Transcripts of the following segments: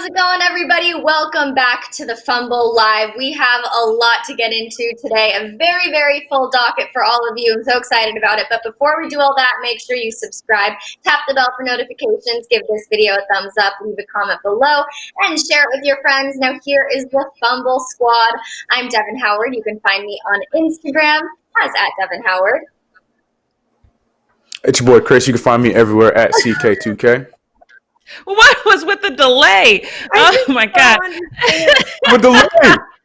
How's it going, everybody? Welcome back to the Fumble Live. We have a lot to get into today, a very, very full docket for all of you. I'm so excited about it. But before we do all that, make sure you subscribe, tap the bell for notifications, give this video a thumbs up, leave a comment below, and share it with your friends. Now, here is the Fumble Squad. I'm Devin Howard. You can find me on Instagram as @DevinHoward. It's your boy Chris. You can find me everywhere at CK2K. What was with the delay? Oh my God. With delay.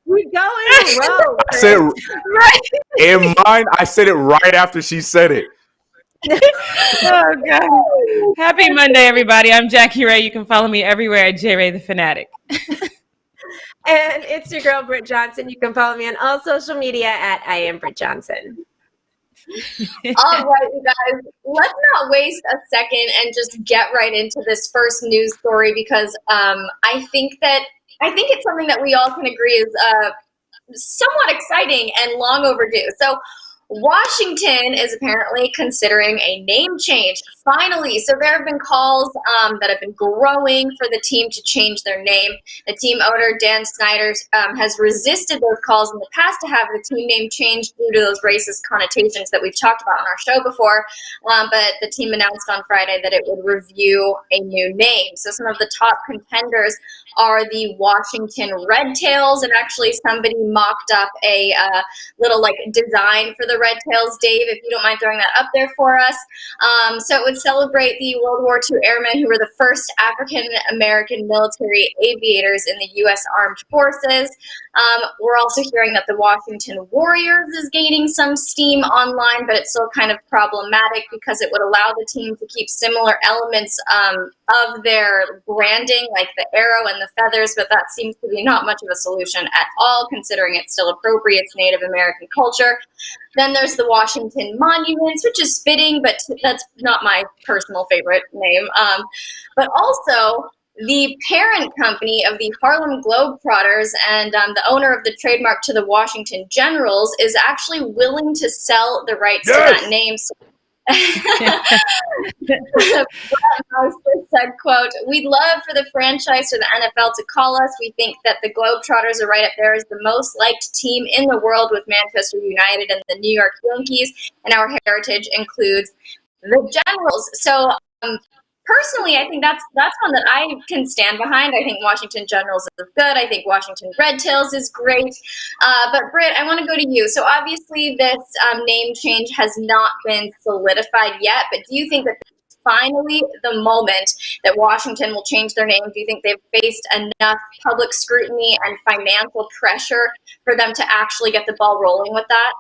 We go in a row. I said right. In mine, I said it right after she said it. Oh God. Happy Monday, everybody. I'm Jackie Ray. You can follow me everywhere at JRay the Fanatic. And it's your girl, Britt Johnson. You can follow me on all social media at I am Britt Johnson. All right, you guys, let's not waste a second and just get right into this first news story because I think it's something that we all can agree is somewhat exciting and long overdue. So Washington is apparently considering a name change, finally. So there have been calls that have been growing for the team to change their name. The team owner, Dan Snyder, has resisted those calls in the past to have the team name changed due to those racist connotations that we've talked about on our show before. But the team announced on Friday that it would review a new name. So some of the top contenders are the Washington Red Tails, and actually somebody mocked up a little design for the Red Tails. Dave, if you don't mind throwing that up there for us. So it would celebrate the World War II airmen who were the first African-American military aviators in the U.S. Armed Forces. We're also hearing that the Washington Warriors is gaining some steam online, but it's still kind of problematic because it would allow the team to keep similar elements of their branding, like the arrow and the feathers, but that seems to be not much of a solution at all, considering it's still appropriate to Native American culture. Then there's the Washington Monuments, which is fitting, but that's not my personal favorite name. But also, the parent company of the Harlem Globetrotters and the owner of the trademark to the Washington Generals is actually willing to sell the rights to that name. So said, quote, "We'd love for the franchise or the NFL to call us. We think that the Globetrotters are right up there as the most liked team in the world with Manchester United and the New York Yankees, and our heritage includes the Generals." So personally, I think that's one that I can stand behind. I think Washington Generals is good. I think Washington Red Tails is great. But Britt, I want to go to you. So obviously this name change has not been solidified yet, but do you think that finally the moment that Washington will change their name? Do you think they've faced enough public scrutiny and financial pressure for them to actually get the ball rolling with that?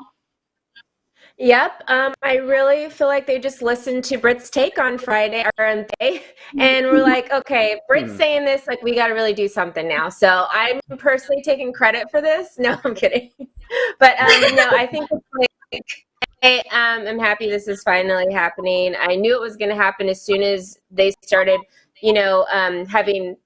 Yep. I really feel like they just listened to Britt's take on Friday, aren't they? And we're like, okay, Britt's saying this, like, we got to really do something now. So I'm personally taking credit for this. No, I'm kidding. But no, I think it's I'm happy this is finally happening. I knew it was going to happen as soon as they started, having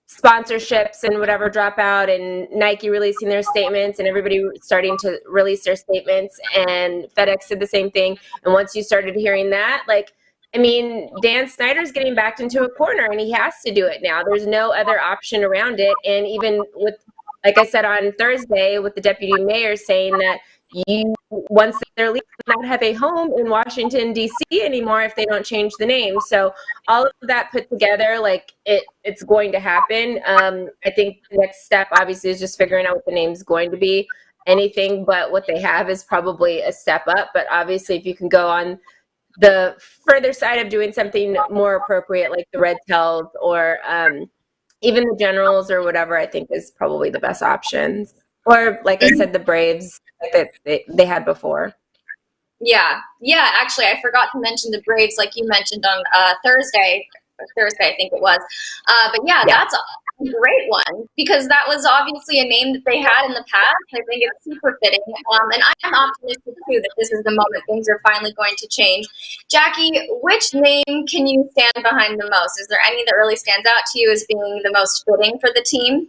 sponsorships and whatever drop out, and Nike releasing their statements and everybody starting to release their statements, and FedEx did the same thing. And once you started hearing that, Dan Snyder's getting backed into a corner and he has to do it now. There's no other option around it. And even with, like I said on Thursday, with the deputy mayor saying that once they're leaving, not have a home in Washington, D.C. anymore if they don't change the name. So all of that put together, it's going to happen. I think the next step, obviously, is just figuring out what the name's going to be. Anything but what they have is probably a step up. But obviously, if you can go on the further side of doing something more appropriate, like the Red Tails or even the Generals or whatever, I think is probably the best options. Or, like I said, the Braves that they had before. Yeah. Actually, I forgot to mention the Braves, like you mentioned on Thursday, I think it was. But yeah, that's a great one because that was obviously a name that they had in the past. I think it's super fitting. And I'm optimistic too that this is the moment things are finally going to change. Jackie, which name can you stand behind the most? Is there any that really stands out to you as being the most fitting for the team?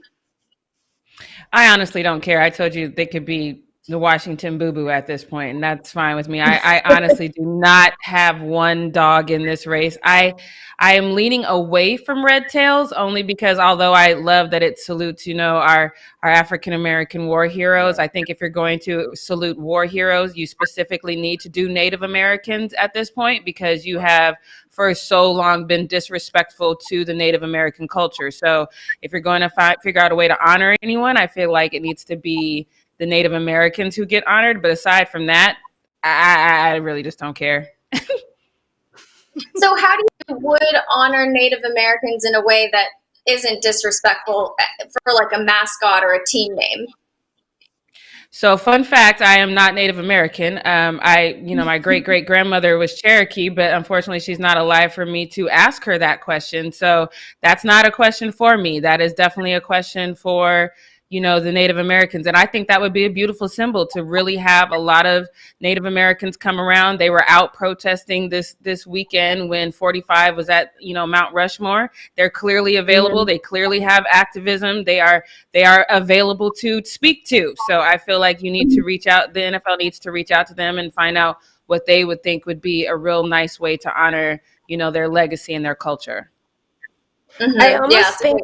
I honestly don't care. I told you they could be the Washington Boo Boo at this point, and that's fine with me. I honestly do not have one dog in this race. I am leaning away from Red Tails only because although I love that it salutes, our African American war heroes, I think if you're going to salute war heroes, you specifically need to do Native Americans at this point because you have for so long been disrespectful to the Native American culture. So if you're going to figure out a way to honor anyone, I feel like it needs to be the Native Americans who get honored. But aside from that, I really just don't care. So how do you would honor Native Americans in a way that isn't disrespectful for like a mascot or a team name? So fun fact, I am not Native American. My great grandmother was Cherokee, but unfortunately she's not alive for me to ask her that question. So that's not a question for me. That is definitely a question for the Native Americans. And I think that would be a beautiful symbol to really have a lot of Native Americans come around. They were out protesting this weekend when 45 was at, Mount Rushmore. They're clearly available. They clearly have activism. They are available to speak to. So I feel like you need to reach out. The NFL needs to reach out to them and find out what they would think would be a real nice way to honor, their legacy and their culture. Mm-hmm. I almost think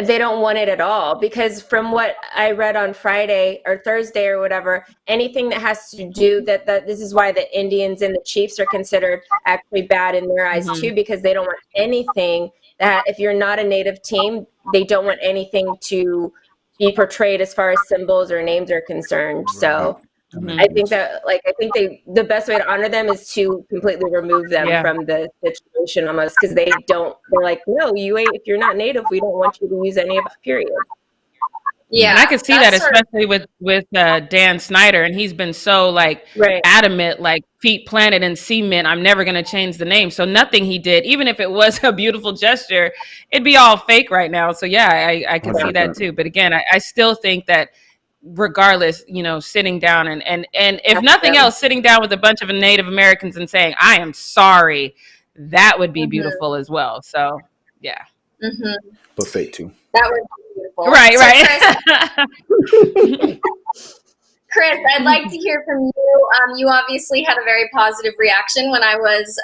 they don't want it at all because from what I read on Friday or Thursday or whatever, anything that has to do that this is why the Indians and the Chiefs are considered actually bad in their eyes too, because they don't want anything that if you're not a native team, they don't want anything to be portrayed as far as symbols or names are concerned. So I think that the best way to honor them is to completely remove them from the situation almost because they're like, no, you ain't, if you're not native, we don't want you to use any of it, period. Yeah. And I could see that especially with Dan Snyder. And he's been so adamant, feet planted in cement. I'm never going to change the name. So nothing he did, even if it was a beautiful gesture, it'd be all fake right now. So yeah, I can see that too. But again, I still think that regardless, sitting down and if nothing else, sitting down with a bunch of Native Americans and saying, I am sorry, that would be beautiful as well. So, yeah. Mm-hmm. But fake too. That would be beautiful. Right. Chris, I'd like to hear from you. You obviously had a very positive reaction when I was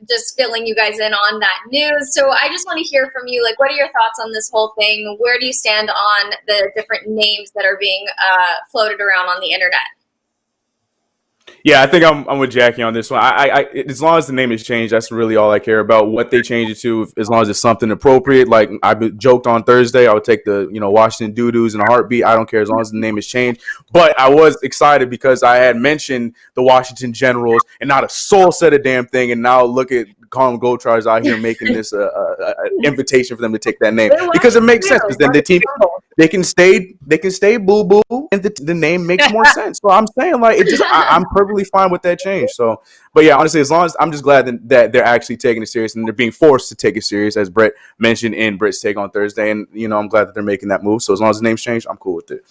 just filling you guys in on that news. So I just want to hear from you. What are your thoughts on this whole thing? Where do you stand on the different names that are being floated around on the internet? Yeah, I think I'm with Jackie on this one. I as long as the name is changed, that's really all I care about. What they change it to, as long as it's something appropriate. Like I joked on Thursday, I would take the Washington Doo-Doos in a heartbeat. I don't care as long as the name is changed. But I was excited because I had mentioned the Washington Generals, and not a soul said a damn thing. And now look at Colin Kaepernick out here making this invitation for them to take that name because it makes sense. Because then the team they can stay Boo Boo, and the name makes more sense. So I'm saying I'm perfectly fine with that change. So, but yeah, honestly, as long as I'm just glad that they're actually taking it serious and they're being forced to take it serious, as Brett mentioned in Brett's take on Thursday, and I'm glad that they're making that move. So as long as the name's changed, I'm cool with it.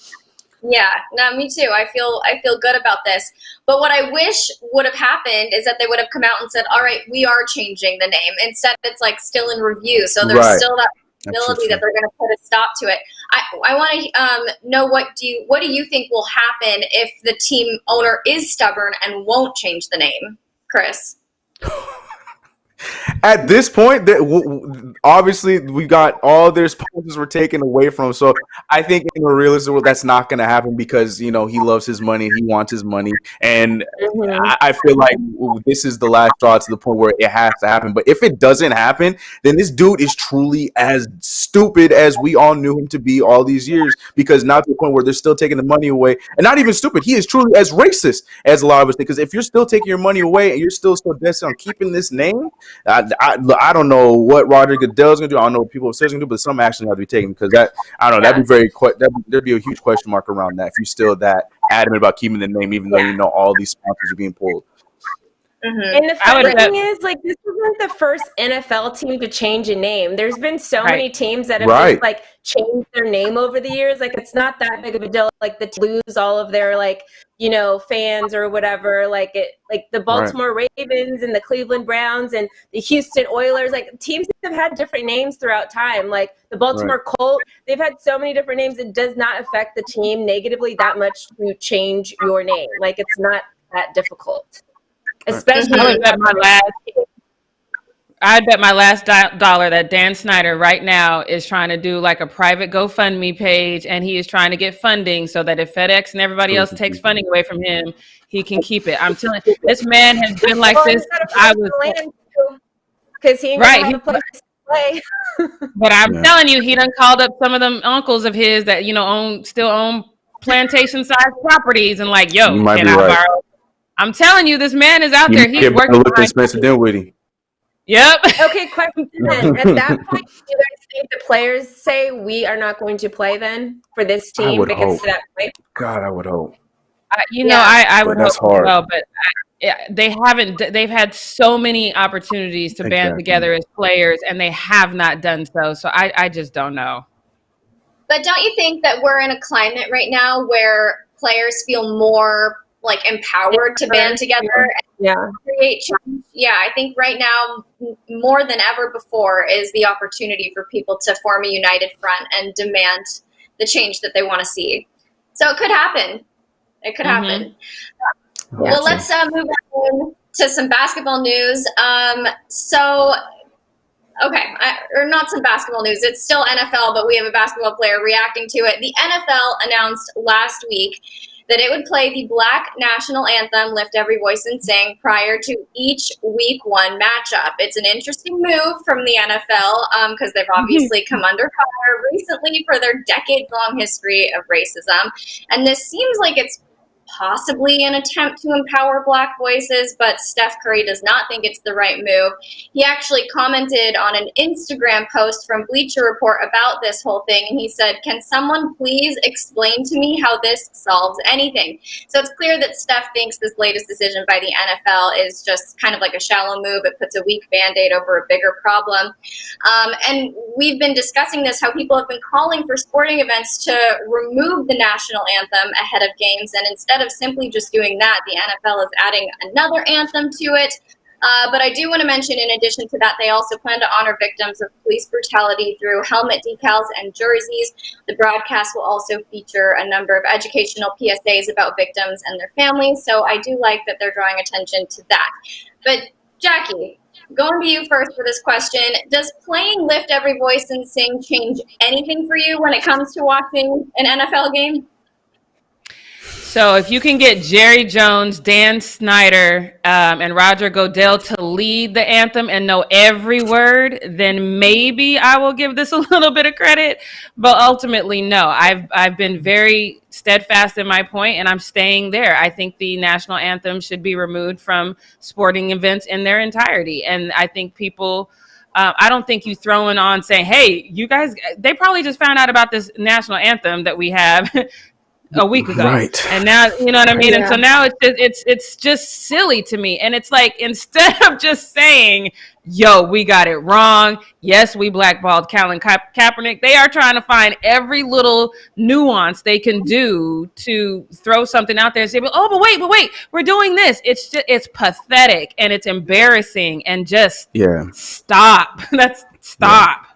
Yeah, no, me too. I feel good about this. But what I wish would have happened is that they would have come out and said, all right, we are changing the name. Instead, it's still in review. So there's still that possibility that they're going to put a stop to it. I want to know what do you think will happen if the team owner is stubborn and won't change the name, Chris? At this point, obviously, we got all their sponsors were taken away from. So I think in a realistic world, that's not going to happen because, he loves his money. He wants his money. And I feel like this is the last straw to the point where it has to happen. But if it doesn't happen, then this dude is truly as stupid as we all knew him to be all these years, because now to the point where they're still taking the money away. And not even stupid. He is truly as racist as a lot of us think. Because if you're still taking your money away and you're still so destined on keeping this name, I don't know what Roger Goodell's gonna do. I don't know what people upstairs gonna do, but some action have to be taken because that'd be there'd be a huge question mark around that if you're still that adamant about keeping the name, even though all these sponsors are being pulled. Mm-hmm. And the funny thing is, like, this isn't the first NFL team to change a name. There's been so many teams that have just, like, changed their name over the years. Like, it's not that big of a deal. Like, the lose all of their, like, you know, fans or whatever. Like, the Baltimore Ravens and the Cleveland Browns and the Houston Oilers. Like, teams have had different names throughout time. Like, the Baltimore Colts, they've had so many different names. It does not affect the team negatively that much to change your name. Like, it's not that difficult. Especially I bet my last dollar that Dan Snyder right now is trying to do like a private GoFundMe page, and he is trying to get funding so that if FedEx and everybody else takes funding away from him, he can keep it. I'm telling you, this man has been like this. Because he ain't have a place to play. But I'm telling you, he done called up some of them uncles of his that, you know, still own plantation-sized properties and like, yo, can I borrow? I'm telling you, this man is out there. He's working. Look at Spencer Dinwiddie. Yep. Okay, question then. At that point, do you guys think the players say we are not going to play then for this team? If it gets to that point? God, I would hope. I would that's hope hard. well, but they haven't. They've had so many opportunities to band together as players, and they have not done so. So I just don't know. But don't you think that we're in a climate right now where players feel more like empowered to band together and create change? Yeah, I think right now more than ever before is the opportunity for people to form a united front and demand the change that they want to see. So it could happen. It could happen. Well, let's move on to some basketball news. Or not some basketball news. It's still NFL, but we have a basketball player reacting to it. The NFL announced last week that it would play the Black national anthem, Lift Every Voice and Sing, prior to each week 1 matchup. It's an interesting move from the NFL because they've obviously come under fire recently for their decades-long history of racism. And this seems like it's possibly an attempt to empower Black voices, but Steph Curry does not think it's the right move. He actually commented on an Instagram post from Bleacher Report about this whole thing, and he said, "Can someone please explain to me how this solves anything?" So it's clear that Steph thinks this latest decision by the NFL is just kind of like a shallow move. It puts a weak Band-Aid over a bigger problem. And we've been discussing this, how people have been calling for sporting events to remove the national anthem ahead of games, and instead of simply just doing that, the NFL is adding another anthem to it. But I do want to mention, in addition to that, they also plan to honor victims of police brutality through helmet decals and jerseys. The broadcast will also feature a number of educational PSAs about victims and their families. So I do like that they're drawing attention to that. But Jackie, going to you first for this question. Does playing Lift Every Voice and Sing change anything for you when it comes to watching an NFL game? So if you can get Jerry Jones, Dan Snyder, and Roger Goodell to lead the anthem and know every word, then maybe I will give this a little bit of credit. But ultimately, no. I've been very steadfast in my point, and I'm staying there. I think the national anthem should be removed from sporting events in their entirety. And I think people... I don't think you throwing on saying, hey, you guys... They probably just found out about this national anthem that we have... a week ago, and now you know what I mean. And so now it's just silly to me. And it's like, instead of just saying, "Yo, we got it wrong. Yes, we blackballed Colin Kaepernick," they are trying to find every little nuance they can do to throw something out there and say, but wait, we're doing this. It's pathetic and it's embarrassing. And just stop. Stop.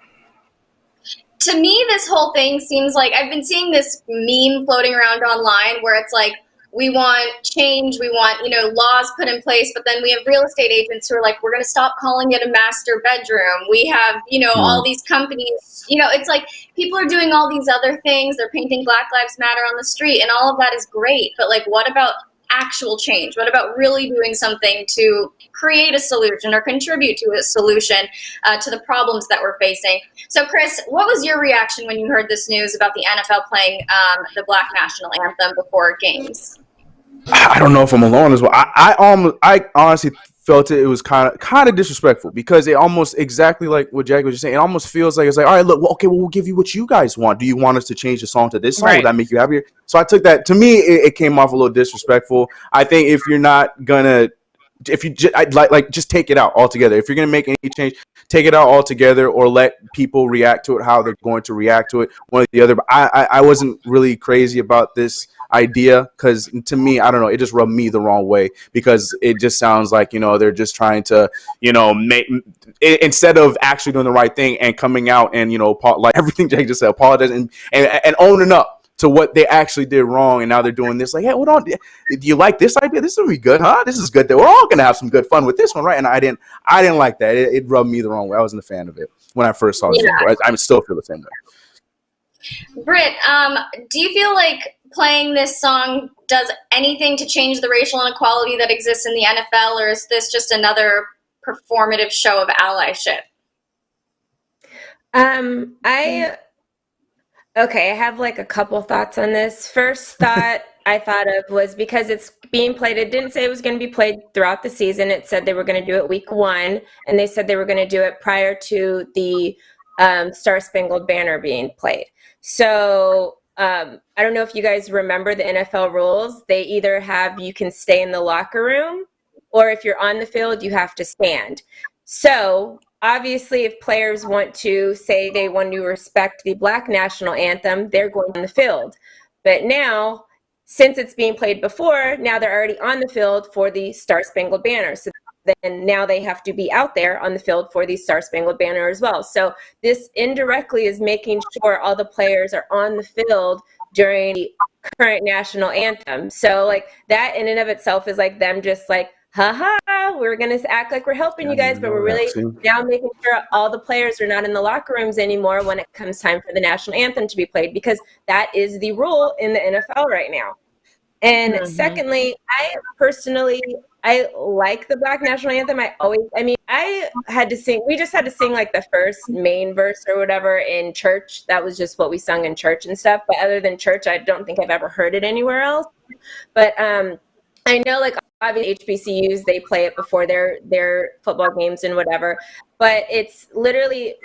To me, this whole thing seems like, I've been seeing this meme floating around online where it's like, we want change, we want, laws put in place, but then we have real estate agents who are like, we're going to stop calling it a master bedroom. We have, all these companies, it's like people are doing all these other things. They're painting Black Lives Matter on the street, and all of that is great. But like, what about actual change? What about really doing something to create a solution or contribute to a solution to the problems that we're facing? So Chris, what was your reaction when you heard this news about the NFL playing the Black national anthem before games? I don't know if I'm alone as well. I honestly felt it was kind of disrespectful, because it almost, exactly like what Jackie was just saying, it almost feels like it's like, all right, look, we'll give you what you guys want. Do you want us to change the song to this song? Right. Would that make you happier? So I took that. To me, it came off a little disrespectful. I think if you're not gonna if you I'd like just take it out altogether. If you're gonna make any change, take it out altogether, or let people react to it how they're going to react to it, one or the other. But I wasn't really crazy about this idea, because to me, I don't know, it just rubbed me the wrong way, because it just sounds like, they're just trying to, make, instead of actually doing the right thing and coming out and, like everything Jake just said, apologize and owning up to what they actually did wrong. And now they're doing this, like, hey, hold on, do you like this idea? This will be good, huh? This is good. We're all gonna have some good fun with this one, right? And I didn't like that. It rubbed me the wrong way. I wasn't a fan of it when I first saw it. I still feel the same way. Britt, do you feel like playing this song does anything to change the racial inequality that exists in the NFL, or is this just another performative show of allyship? I have like a couple thoughts on this. First thought I thought of was, because it's being played, it didn't say it was going to be played throughout the season. It said they were going to do it week 1, and they said they were going to do it prior to the Star Spangled Banner being played. So I don't know if you guys remember the NFL rules. They either have, you can stay in the locker room, or if you're on the field, you have to stand. So obviously, if players want to say they want to respect the Black national anthem, they're going on the field. But now, since it's being played before, now they're already on the field for the Star Spangled Banner. So then now they have to be out there on the field for the Star Spangled Banner as well. So this indirectly is making sure all the players are on the field during the current national anthem. So like that in and of itself is like them just like, haha, we're going to act like we're helping you guys, but we're really now making sure all the players are not in the locker rooms anymore when it comes time for the national anthem to be played, because that is the rule in the NFL right now. And secondly, I like the Black national anthem. I had to sing, we just had to sing like the first main verse or whatever in church. That was just what we sung in church and stuff. But other than church, I don't think I've ever heard it anywhere else. But I know, like, obviously HBCUs, they play it before their football games and whatever, but it's literally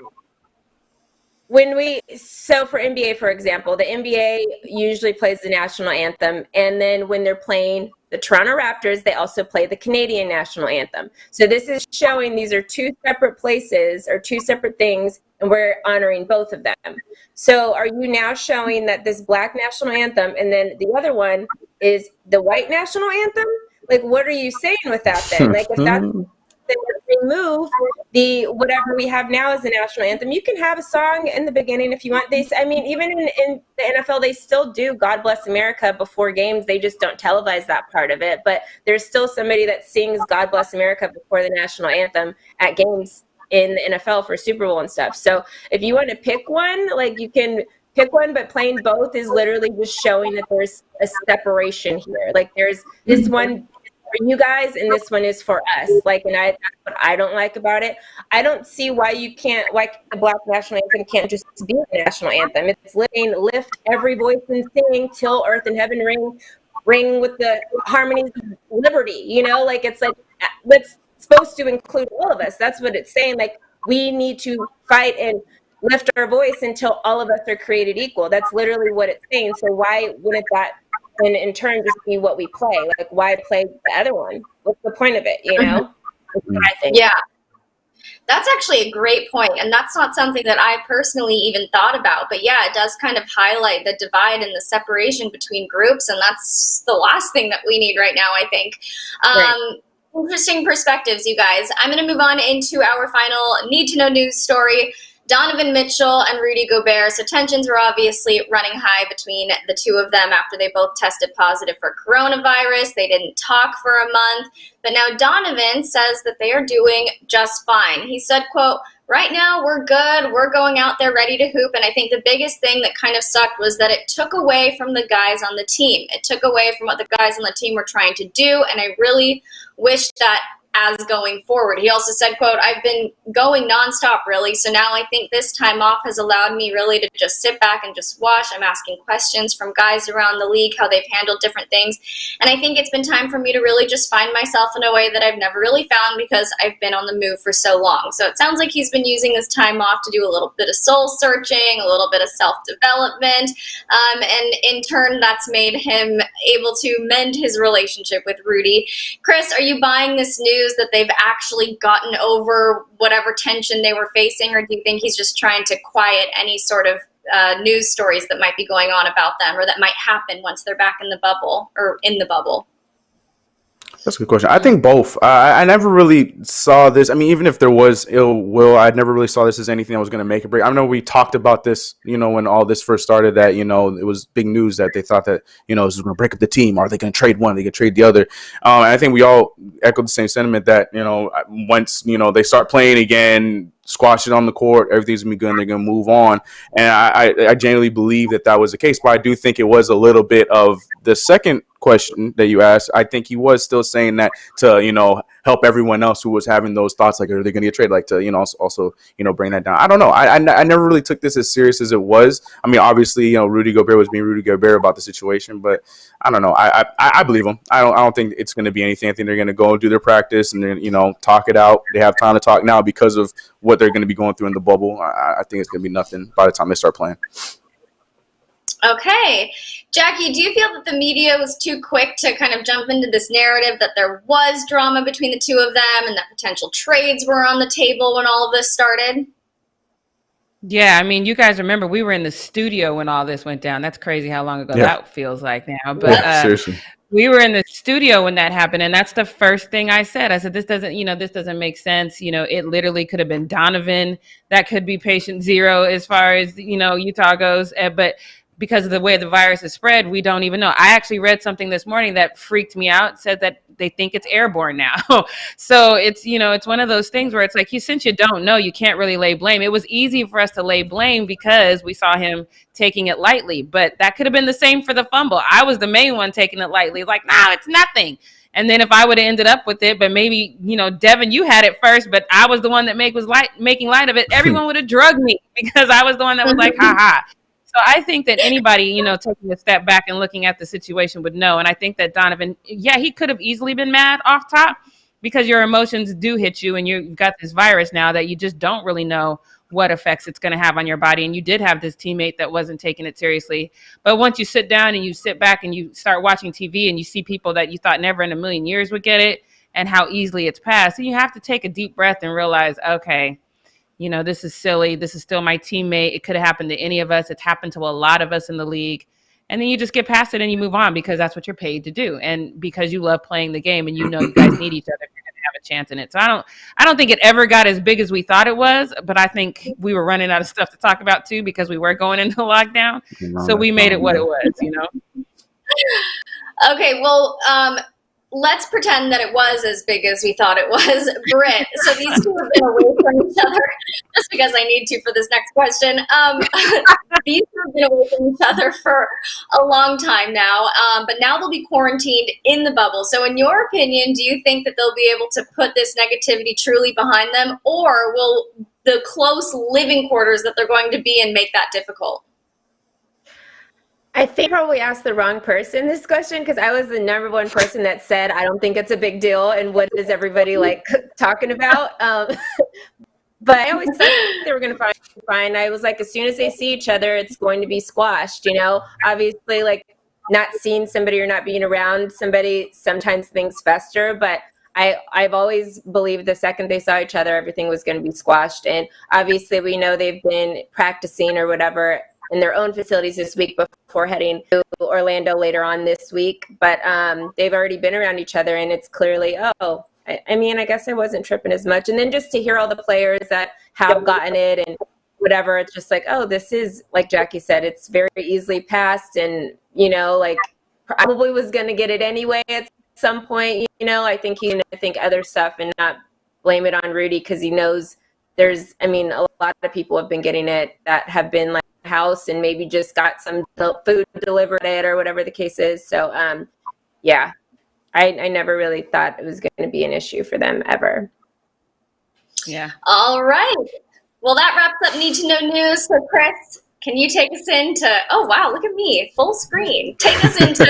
so for NBA, for example, the NBA usually plays the national anthem, and then when they're playing the Toronto Raptors, they also play the Canadian national anthem. So this is showing these are two separate places or two separate things, and we're honoring both of them. So are you now showing that this Black national anthem and then the other one is the white national anthem? Like, what are you saying with that then? Like, if that's they remove the whatever we have now as the national anthem, you can have a song in the beginning if you want. Even in the NFL, they still do God Bless America before games. They just don't televise that part of it. But there's still somebody that sings God Bless America before the national anthem at games in the NFL for Super Bowl and stuff. So if you want to pick one, like, you can pick one, but playing both is literally just showing that there's a separation here. Like, there's this one for you guys and this one is for us. Like, and that's what I don't like about it. I don't see why the Black national anthem can't just be the national anthem. It's lift every voice and sing till earth and heaven ring with the harmonies of liberty. Like, it's like, it's supposed to include all of us. That's what it's saying. Like, we need to fight and lift our voice until all of us are created equal. That's literally what it's saying. So why wouldn't that and in turn just be what we play? Like, why play the other one? What's the point of it? I think. Yeah, that's actually a great point, and that's not something that I personally even thought about. But yeah, it does kind of highlight the divide and the separation between groups, and that's the last thing that we need right now, I think. Right. Interesting perspectives, you guys. I'm going to move on into our final need to know news story. Donovan Mitchell and Rudy Gobert. So tensions were obviously running high between the two of them after they both tested positive for coronavirus. They didn't talk for a month. But now Donovan says that they are doing just fine. He said, quote, "Right now we're good. We're going out there ready to hoop." And I think the biggest thing that kind of sucked was that it took away from the guys on the team. It took away from what the guys on the team were trying to do. And I really wish that as going forward. He also said, quote, "I've been going nonstop really. So now I think this time off has allowed me really to just sit back and just watch. I'm asking questions from guys around the league, how they've handled different things. And I think it's been time for me to really just find myself in a way that I've never really found because I've been on the move for so long." So it sounds like he's been using this time off to do a little bit of soul searching, a little bit of self-development. And in turn, that's made him able to mend his relationship with Rudy. Chris, are you buying this news that they've actually gotten over whatever tension they were facing, or do you think he's just trying to quiet any sort of news stories that might be going on about them or that might happen once they're back in the bubble or in the bubble? That's a good question. I think both. I never really saw this. I mean, even if there was ill will, I never really saw this as anything that was going to make a break. I know we talked about this, when all this first started, that, it was big news that they thought that, this was going to break up the team. Are they going to trade one? Are they going to trade the other? And I think we all echoed the same sentiment that, once, they start playing again, squash it on the court, everything's going to be good and they're going to move on. And I genuinely believe that was the case. But I do think it was a little bit of the second question that you asked. I think he was still saying that to, help everyone else who was having those thoughts, like, are they going to get traded? Like, to, also, bring that down. I don't know. I never really took this as serious as it was. I mean, obviously, Rudy Gobert was being Rudy Gobert about the situation, but I don't know. I believe him. I don't think it's going to be anything. I think they're going to go and do their practice and then, talk it out. They have time to talk now because of what they're going to be going through in the bubble. I think it's going to be nothing by the time they start playing. Okay. Jackie, do you feel that the media was too quick to kind of jump into this narrative that there was drama between the two of them and that potential trades were on the table when all of this started? Yeah, I mean, you guys remember we were in the studio when all this went down. That's crazy how long ago that feels like now. But seriously. We were in the studio when that happened, and that's the first thing I said. I said, this doesn't make sense. It literally could have been Donovan. That could be patient zero as far as, Utah goes. But because of the way the virus is spread, we don't even know. I actually read something this morning that freaked me out, said that they think it's airborne now. So it's, it's one of those things where it's like, since you don't know, you can't really lay blame. It was easy for us to lay blame because we saw him taking it lightly, but that could have been the same for the fumble. I was the main one taking it lightly. Like, no, it's nothing. And then if I would have ended up with it, but maybe, Devin, you had it first, but I was the one that making light of it, everyone would have drugged me because I was the one that was like, ha ha. So I think that anybody, taking a step back and looking at the situation would know. And I think that Donovan, he could have easily been mad off top because your emotions do hit you and you've got this virus now that you just don't really know what effects it's going to have on your body. And you did have this teammate that wasn't taking it seriously. But once you sit down and you sit back and you start watching TV and you see people that you thought never in a million years would get it and how easily it's passed, and you have to take a deep breath and realize, okay, this is silly. This is still my teammate. It could have happened to any of us. It's happened to a lot of us in the league. And then you just get past it and you move on because that's what you're paid to do. And because you love playing the game and you guys need each other if you're going to have a chance in it. So I don't think it ever got as big as we thought it was, but I think we were running out of stuff to talk about too because we were going into lockdown. So we made it what it was, Okay, well, let's pretend that it was as big as we thought it was. Britt, so these two have been away from each other, just because I need to for this next question. These two have been away from each other for a long time now, but now they'll be quarantined in the bubble. So in your opinion, do you think that they'll be able to put this negativity truly behind them, or will the close living quarters that they're going to be in make that difficult? I think probably asked the wrong person this question because I was the number one person that said, I don't think it's a big deal. And what is everybody talking about? But I always said they were going to find. I was like, as soon as they see each other, it's going to be squashed. Obviously, not seeing somebody or not being around somebody, sometimes things fester. But I've always believed the second they saw each other, everything was going to be squashed. And obviously, we know they've been practicing or whatever in their own facilities this week before heading to Orlando later on this week. But they've already been around each other, and it's clearly, I guess I wasn't tripping as much. And then just to hear all the players that have gotten it and whatever, it's just like, this is, like Jackie said, it's very easily passed and, probably was going to get it anyway at some point. I think he's going to think other stuff and not blame it on Rudy because he knows there's, a lot of people have been getting it that have been house and maybe just got some food delivered it or whatever the case is. So, yeah. I never really thought it was going to be an issue for them ever. Yeah. All right. Well, that wraps up Need to Know News. So, Chris, can you take us into, oh, wow, look at me, full screen. Take us into.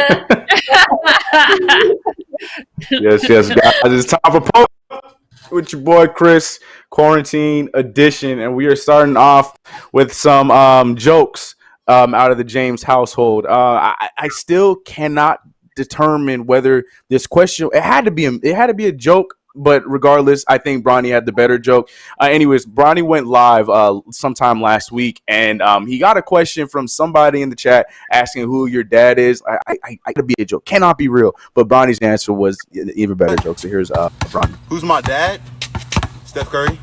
Yes, guys. It's time for Post with your boy Chris, Quarantine Edition. And we are starting off with some jokes out of the James household. I still cannot determine whether this question, it had to be a joke. But regardless, I think Bronny had the better joke. Anyways, Bronny went live sometime last week, and he got a question from somebody in the chat asking who your dad is. I gotta be a joke, cannot be real. But Bronny's answer was even better joke. So here's Bronny. Who's my dad? Steph Curry.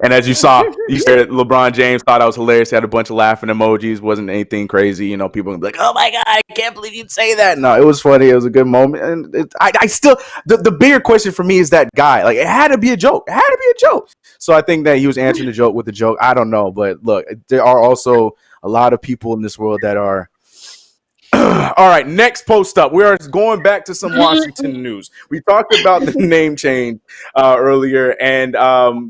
And as you saw, you said LeBron James thought I was hilarious. He had a bunch of laughing emojis. Wasn't anything crazy. You know, people would be like, "Oh my god, I can't believe you'd say that." No, it was funny. It was a good moment. And I still, the bigger question for me is that guy. Like, it had to be a joke. It had to be a joke. So I think that he was answering the joke with a joke. I don't know, but look, there are also a lot of people in this world that are. All right, next post up. We are going back to some Washington news. We talked about the name change earlier, and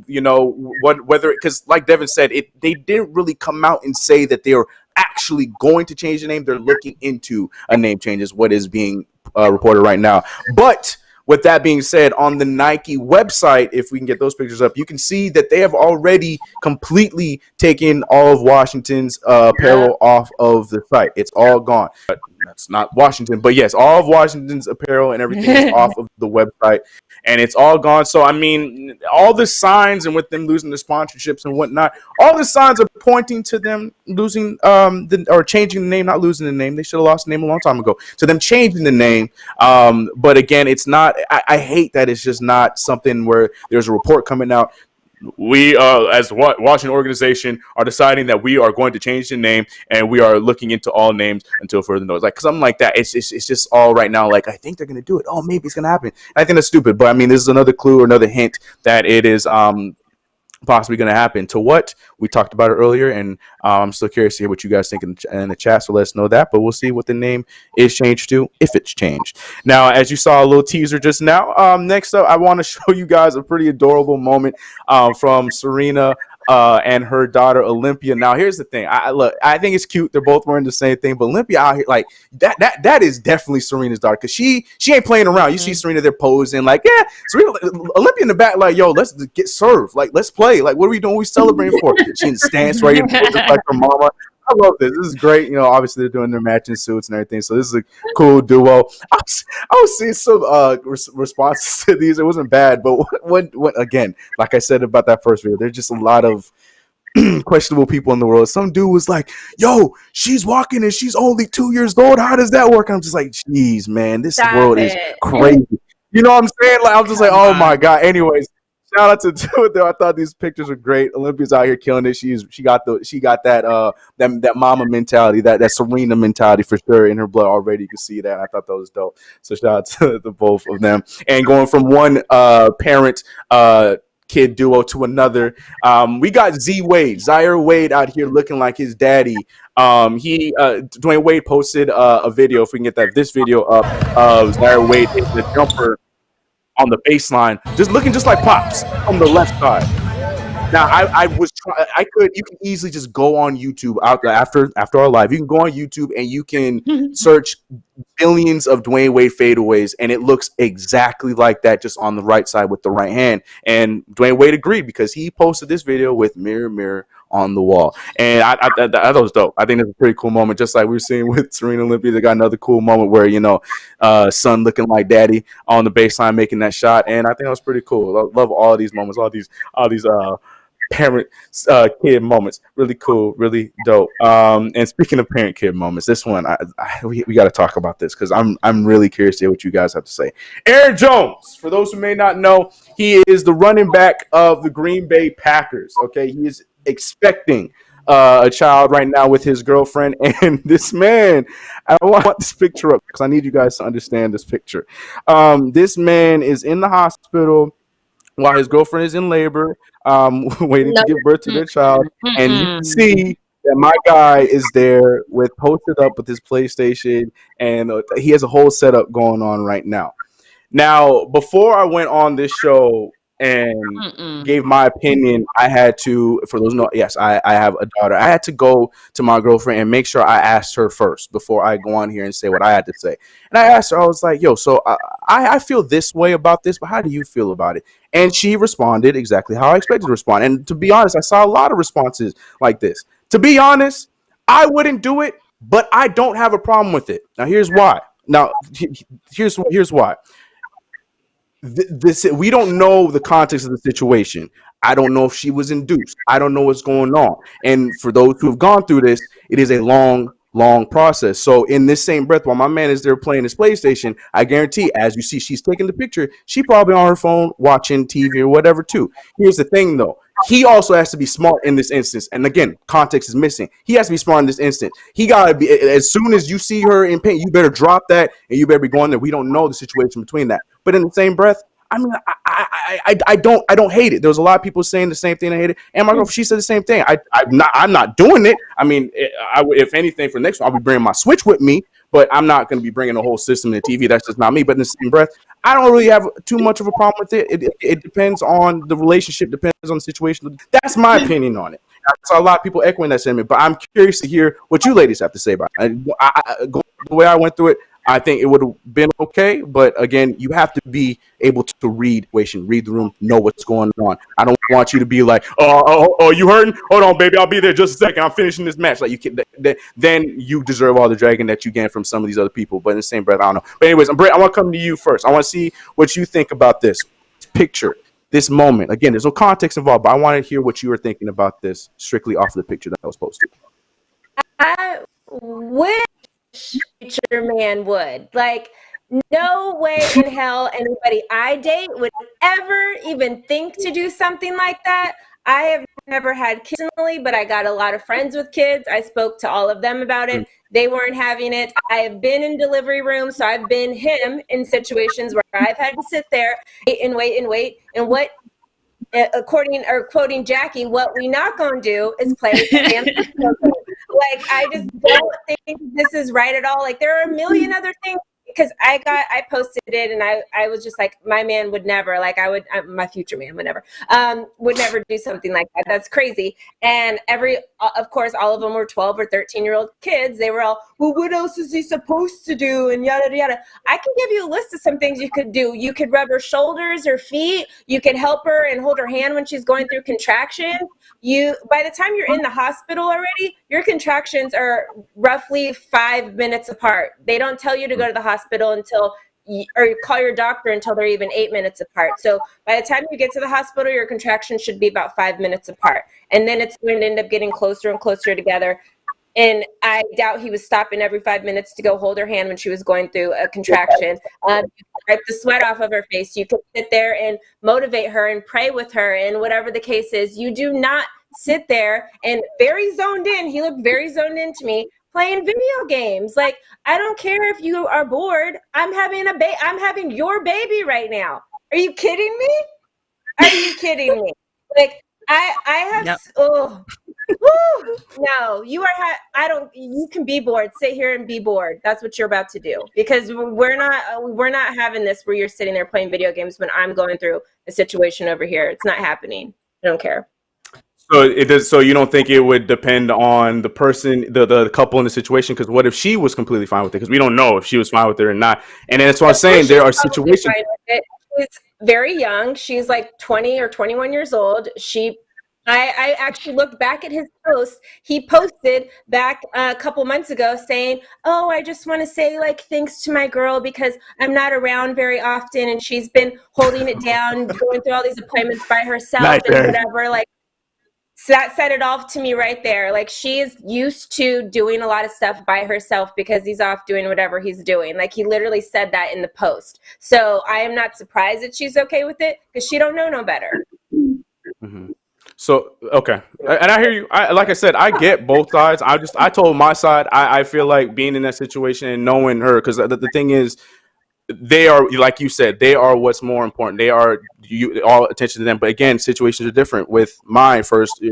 you know whether because like Devin said, they didn't really come out and say that they are actually going to change the name. They're looking into a name change, is what is being reported right now. But with that being said, on the Nike website, if we can get those pictures up, you can see that they have already completely taken all of Washington's apparel off of the site. It's all gone. That's not Washington, but yes, all of Washington's apparel and everything is off of the website, and it's all gone. So, I mean, all the signs, and with them losing the sponsorships and whatnot, all the signs are pointing to them losing or changing the name, not losing the name. They should have lost the name a long time ago. So them changing the name. But again, it's not, I hate that it's just not something where there's a report coming out. We, as Washington organization, are deciding that we are going to change the name, and we are looking into all names until further notice. Like something like that. It's just all right now. Like, I think they're going to do it. Oh, maybe it's going to happen. I think that's stupid. But I mean, this is another clue or another hint that it is possibly going to happen. To what? We talked about it earlier, and I'm still curious to hear what you guys think in the chat, so let us know that. But we'll see what the name is changed to, if it's changed. Now, as you saw a little teaser just now, next up, I want to show you guys a pretty adorable moment from Serena and her daughter Olympia. Now, here's the thing. I think it's cute. They're both wearing the same thing, but Olympia out here, like that is definitely Serena's daughter, because she ain't playing around. You see Serena there posing, like, yeah, Serena, Olympia in the back, like, yo, let's get served. Like, let's play. Like, what are we doing? We celebrating for? She in the stance right here, just like her mama. I love this. This is great. You know, obviously they're doing their matching suits and everything, so this is a cool duo. I was seeing some responses to these. It wasn't bad, but when again, like I said about that first video, there's just a lot of questionable people in the world. Some dude was like, yo, she's walking and she's only 2 years old. How does that work? I'm just like, geez, man, this world is crazy. You know what I'm saying? Like, I'm just like, oh my God. Anyways, shout out to Dude though. I thought these pictures were great. Olympia's out here killing it. She got that mama mentality, that Serena mentality for sure in her blood already. You can see that. I thought that was dope. So shout out to the both of them. And going from one parent kid duo to another, we got Zaire Wade out here looking like his daddy. Dwayne Wade posted a video, if we can get this video up, of Zaire Wade hitting the jumper on the baseline, just looking just like Pops on the left side. Now, you can easily just go on YouTube after our live. You can go on YouTube and you can search billions of Dwayne Wade fadeaways, and it looks exactly like that, just on the right side with the right hand. And Dwayne Wade agreed, because he posted this video with Mirror, Mirror on the Wall. And I thought that was dope. I think it's a pretty cool moment, just like we were seeing with Serena Olympia. They got another cool moment where, you know, son looking like daddy on the baseline making that shot. And I think that was pretty cool. I love all of these moments, all these parent kid moments. Really cool, really dope. And speaking of parent kid moments, this one we got to talk about this, because I'm really curious to hear what you guys have to say. Aaron Jones, for those who may not know, he is the running back of the Green Bay Packers. Okay, he is expecting a child right now with his girlfriend, and this man, I want this picture up because I need you guys to understand this picture. This man is in the hospital while his girlfriend is in labor, waiting to give birth to their child. And you can see that my guy is there with posted up with his PlayStation, and he has a whole setup going on right now. Now, before I went on this show and gave my opinion, I had to, for those know, yes, I have a daughter. I had to go to my girlfriend and make sure I asked her first before I go on here and say what I had to say. And I asked her, I was like, yo, so I feel this way about this, but how do you feel about it? And she responded exactly how I expected to respond. And to be honest, I saw a lot of responses like this. To be honest, I wouldn't do it, but I don't have a problem with it. Now, here's why. Here's why. We don't know the context of the situation. I don't know if she was induced. I don't know what's going on. And for those who have gone through this, it is a long process. So in this same breath, while my man is there playing his PlayStation, I guarantee, as you see, she's taking the picture. She probably on her phone watching TV or whatever too. Here's the thing, though. He also has to be smart in this instance. And again, context is missing. He has to be smart in this instance. He got to be, as soon as you see her in pain, you better drop that and you better be going there. We don't know the situation between that. But in the same breath, I mean, I don't hate it. There was a lot of people saying the same thing. I hate it, and my girlfriend, she said the same thing. I'm not doing it. I mean, if anything, for the next one, I'll be bringing my Switch with me, but I'm not going to be bringing the whole system to the TV. That's just not me. But in the same breath, I don't really have too much of a problem with it. It depends on the relationship, depends on the situation. That's my opinion on it. I saw a lot of people echoing that sentiment, but I'm curious to hear what you ladies have to say about it. The way I went through it, I think it would have been okay, but again, you have to be able to read the room, know what's going on. I don't want you to be like, oh, you hurting? Hold on, baby, I'll be there just a second. I'm finishing this match. Like you can, then you deserve all the dragging that you get from some of these other people. But in the same breath, I don't know. But anyways, Brett, I want to come to you first. I want to see what you think about this picture, this moment. Again, there's no context involved, but I want to hear what you were thinking about this strictly off the picture that was posted. I wish future man would. Like, no way in hell anybody I date would ever even think to do something like that. I have never had kids personally, but I got a lot of friends with kids. I spoke to all of them about it. They weren't having it. I have been in delivery rooms, so I've been him in situations where I've had to sit there and wait. And what, quoting Jackie, what we not gonna do is play with the damn like, I just don't think this is right at all. Like, there are a million other things, because I posted it and I was just like, my man would never, like, my future man would never do something like that. That's crazy. And of course, all of them were 12 or 13-year-old kids. They were all, well, what else is he supposed to do? And yada, yada. I can give you a list of some things you could do. You could rub her shoulders or feet. You could help her and hold her hand when she's going through contractions. By the time you're in the hospital already, your contractions are roughly 5 minutes apart. They don't tell you to go to the hospital or call your doctor until they're even 8 minutes apart. So by the time you get to the hospital, your contractions should be about 5 minutes apart. And then it's going to end up getting closer and closer together. And I doubt he was stopping every 5 minutes to go hold her hand when she was going through a contraction. Wipe the sweat off of her face. You can sit there and motivate her and pray with her and whatever the case is. You do not sit there and very zoned in. He looked very zoned in to me, playing video games. Like, I don't care if you are bored. I'm having your baby right now. Are you kidding me? Are you kidding me? Like, I have. Yep. Oh, woo, no, you are. You can be bored. Sit here and be bored. That's what you're about to do, because we're not having this where you're sitting there playing video games when I'm going through a situation over here. It's not happening. I don't care. So it does. So you don't think it would depend on the person, the couple in the situation? Because what if she was completely fine with it? Because we don't know if she was fine with it or not. And that's what I'm saying. There are situations. She's very young. She's like 20 or 21 years old. I actually looked back at his post. He posted back a couple months ago saying, oh, I just want to say, like, thanks to my girl because I'm not around very often and she's been holding it down, going through all these appointments by herself and whatever. Like, so that said it off to me right there. Like, she is used to doing a lot of stuff by herself because he's off doing whatever he's doing. Like, he literally said that in the post. So I am not surprised that she's okay with it because she don't know no better. Mm-hmm. So, okay. And I hear you. Like I said, I get both sides. I told my side. I feel like being in that situation and knowing her, because the thing is, they are, like you said, they are what's more important. They are you all attention to them. But again, situations are different. With mine first,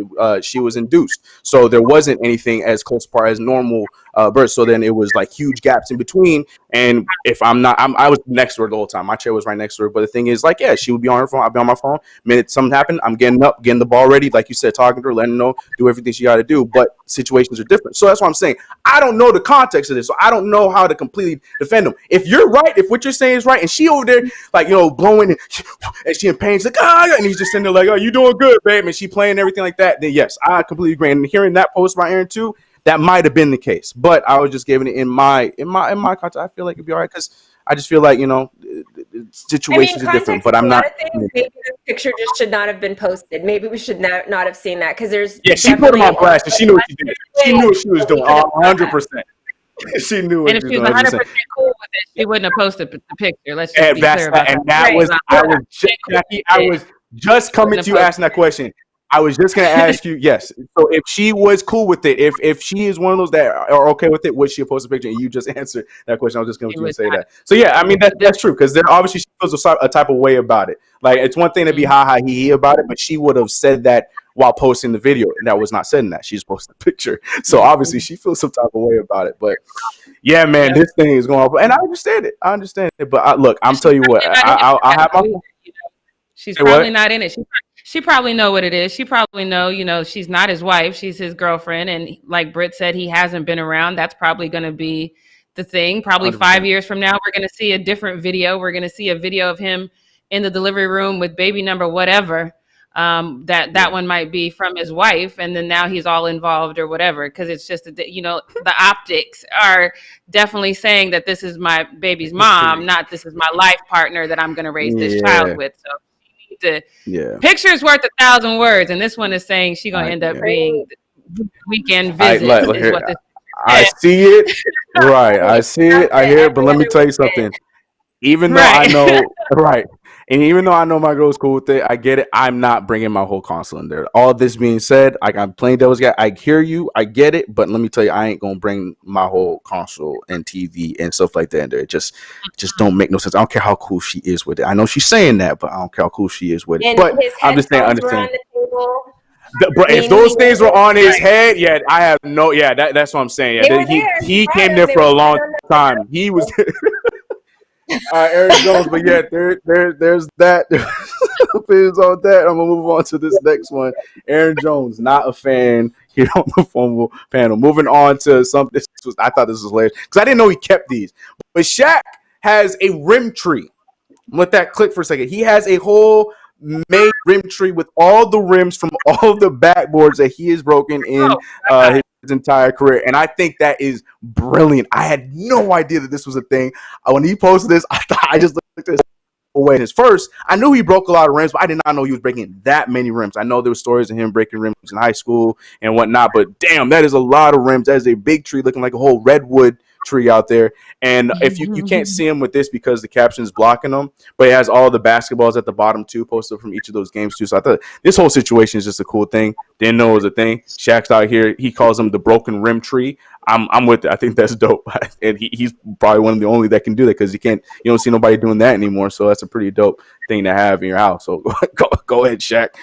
she was induced, so there wasn't anything as close apart as normal birth. So then it was like huge gaps in between. And if I was next to her the whole time. My chair was right next to her. But the thing is, like, yeah, she would be on her phone. I'd be on my phone. Minute something happened, I'm getting up, getting the ball ready, like you said, talking to her, letting her know, do everything she got to do. But situations are different. So that's what I'm saying. I don't know the context of this, so I don't know how to completely defend them. If you're right, if what you're saying is right, and she over there, like, blowing and she in pain, she's like, and he's just sitting there like, oh, you doing good, babe, and she playing everything like that, then yes, I completely agree. And hearing that post by Aaron too, that might have been the case, but I was just giving it in my context. I feel like it'd be all right because I just feel like situations are different. But I'm not. Maybe this picture just should not have been posted. Maybe we should not have seen that because there's. Yeah, she put him on blast, and she knew what she did. She knew what she was doing 100%. She knew what she was doing. And if she was 100% cool with it, she wouldn't have posted the picture. Let's just be clear about that. And that was, I was just coming to you asking that question. I was just going to ask you, yes. So if she was cool with it, if she is one of those that are okay with it, would she post a picture? And you just answered that question. I was just going to say that. So yeah, I mean that's true because there obviously she feels a type of way about it. Like it's one thing to be ha ha he he about it, but she would have said that while posting the video, and that was not saying that. She just posted the picture, so obviously she feels some type of way about it. But yeah, man, this thing is going on, and I understand it. But look, I'm telling you what, I'll have my. She's probably not in it. She probably know what it is. She probably know, she's not his wife. She's his girlfriend. And like Britt said, he hasn't been around. That's probably going to be the thing. Probably 100%. 5 years from now, we're going to see a different video. We're going to see a video of him in the delivery room with baby number whatever. That one might be from his wife. And then now he's all involved or whatever. Because it's just, the optics are definitely saying that this is my baby's mom, not this is my life partner that I'm going to raise this child with. So. Picture is worth 1,000 words, and this one is saying she's gonna end up being the weekend visit. I see it, right? I see it. I hear it. But let me tell you something. Even though I know, right, and even though I know my girl's cool with it, I get it. I'm not bringing my whole console in there. All this being said, like I'm playing devil's guy. I hear you. I get it. But let me tell you, I ain't gonna bring my whole console and TV and stuff like that in there. It just don't make no sense. I don't care how cool she is with it. I know she's saying that, but I don't care how cool she is with it. And but I'm just saying, understand. If those things were on his head, I have no. Yeah, that's what I'm saying. Yeah, he came there for a long time. He was. Aaron Jones, but yeah, there's that. Opinions on that. I'm gonna move on to this next one. Aaron Jones, not a fan here on the Fumble panel. Moving on to something. I thought this was hilarious because I didn't know he kept these. But Shaq has a rim tree. Let that click for a second. He has a whole made rim tree with all the rims from all of the backboards that he has broken in his entire career, and I think that is brilliant. I had no idea that this was a thing. When he posted this, I just looked at this away. His first, I knew he broke a lot of rims, but I did not know he was breaking that many rims. I know there were stories of him breaking rims in high school and whatnot, but damn, that is a lot of rims. That is a big tree looking like a whole redwood tree out there. And if you can't see him with this because the caption is blocking them, but it has all the basketballs at the bottom too, posted from each of those games too. So I thought this whole situation is just a cool thing. Didn't know it was a thing. Shaq's out here. He calls him the broken rim tree. I'm with it. I think that's dope. And he's probably one of the only that can do that because you don't see nobody doing that anymore. So that's a pretty dope thing to have in your house. So go ahead, Shaq.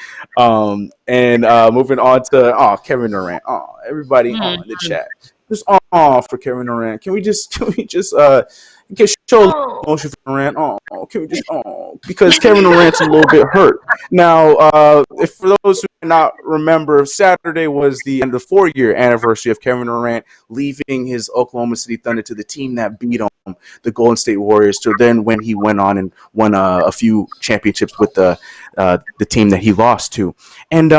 And moving on to Kevin Durant. Everybody on the chat. Just for Kevin Durant. Can we just show emotion for Durant? Can we just because Kevin Durant's a little bit hurt. Now, if for those who may not remember, Saturday was the 4-year anniversary of Kevin Durant leaving his Oklahoma City Thunder to the team that beat him, the Golden State Warriors, to then when he went on and won a few championships with the team that he lost to. And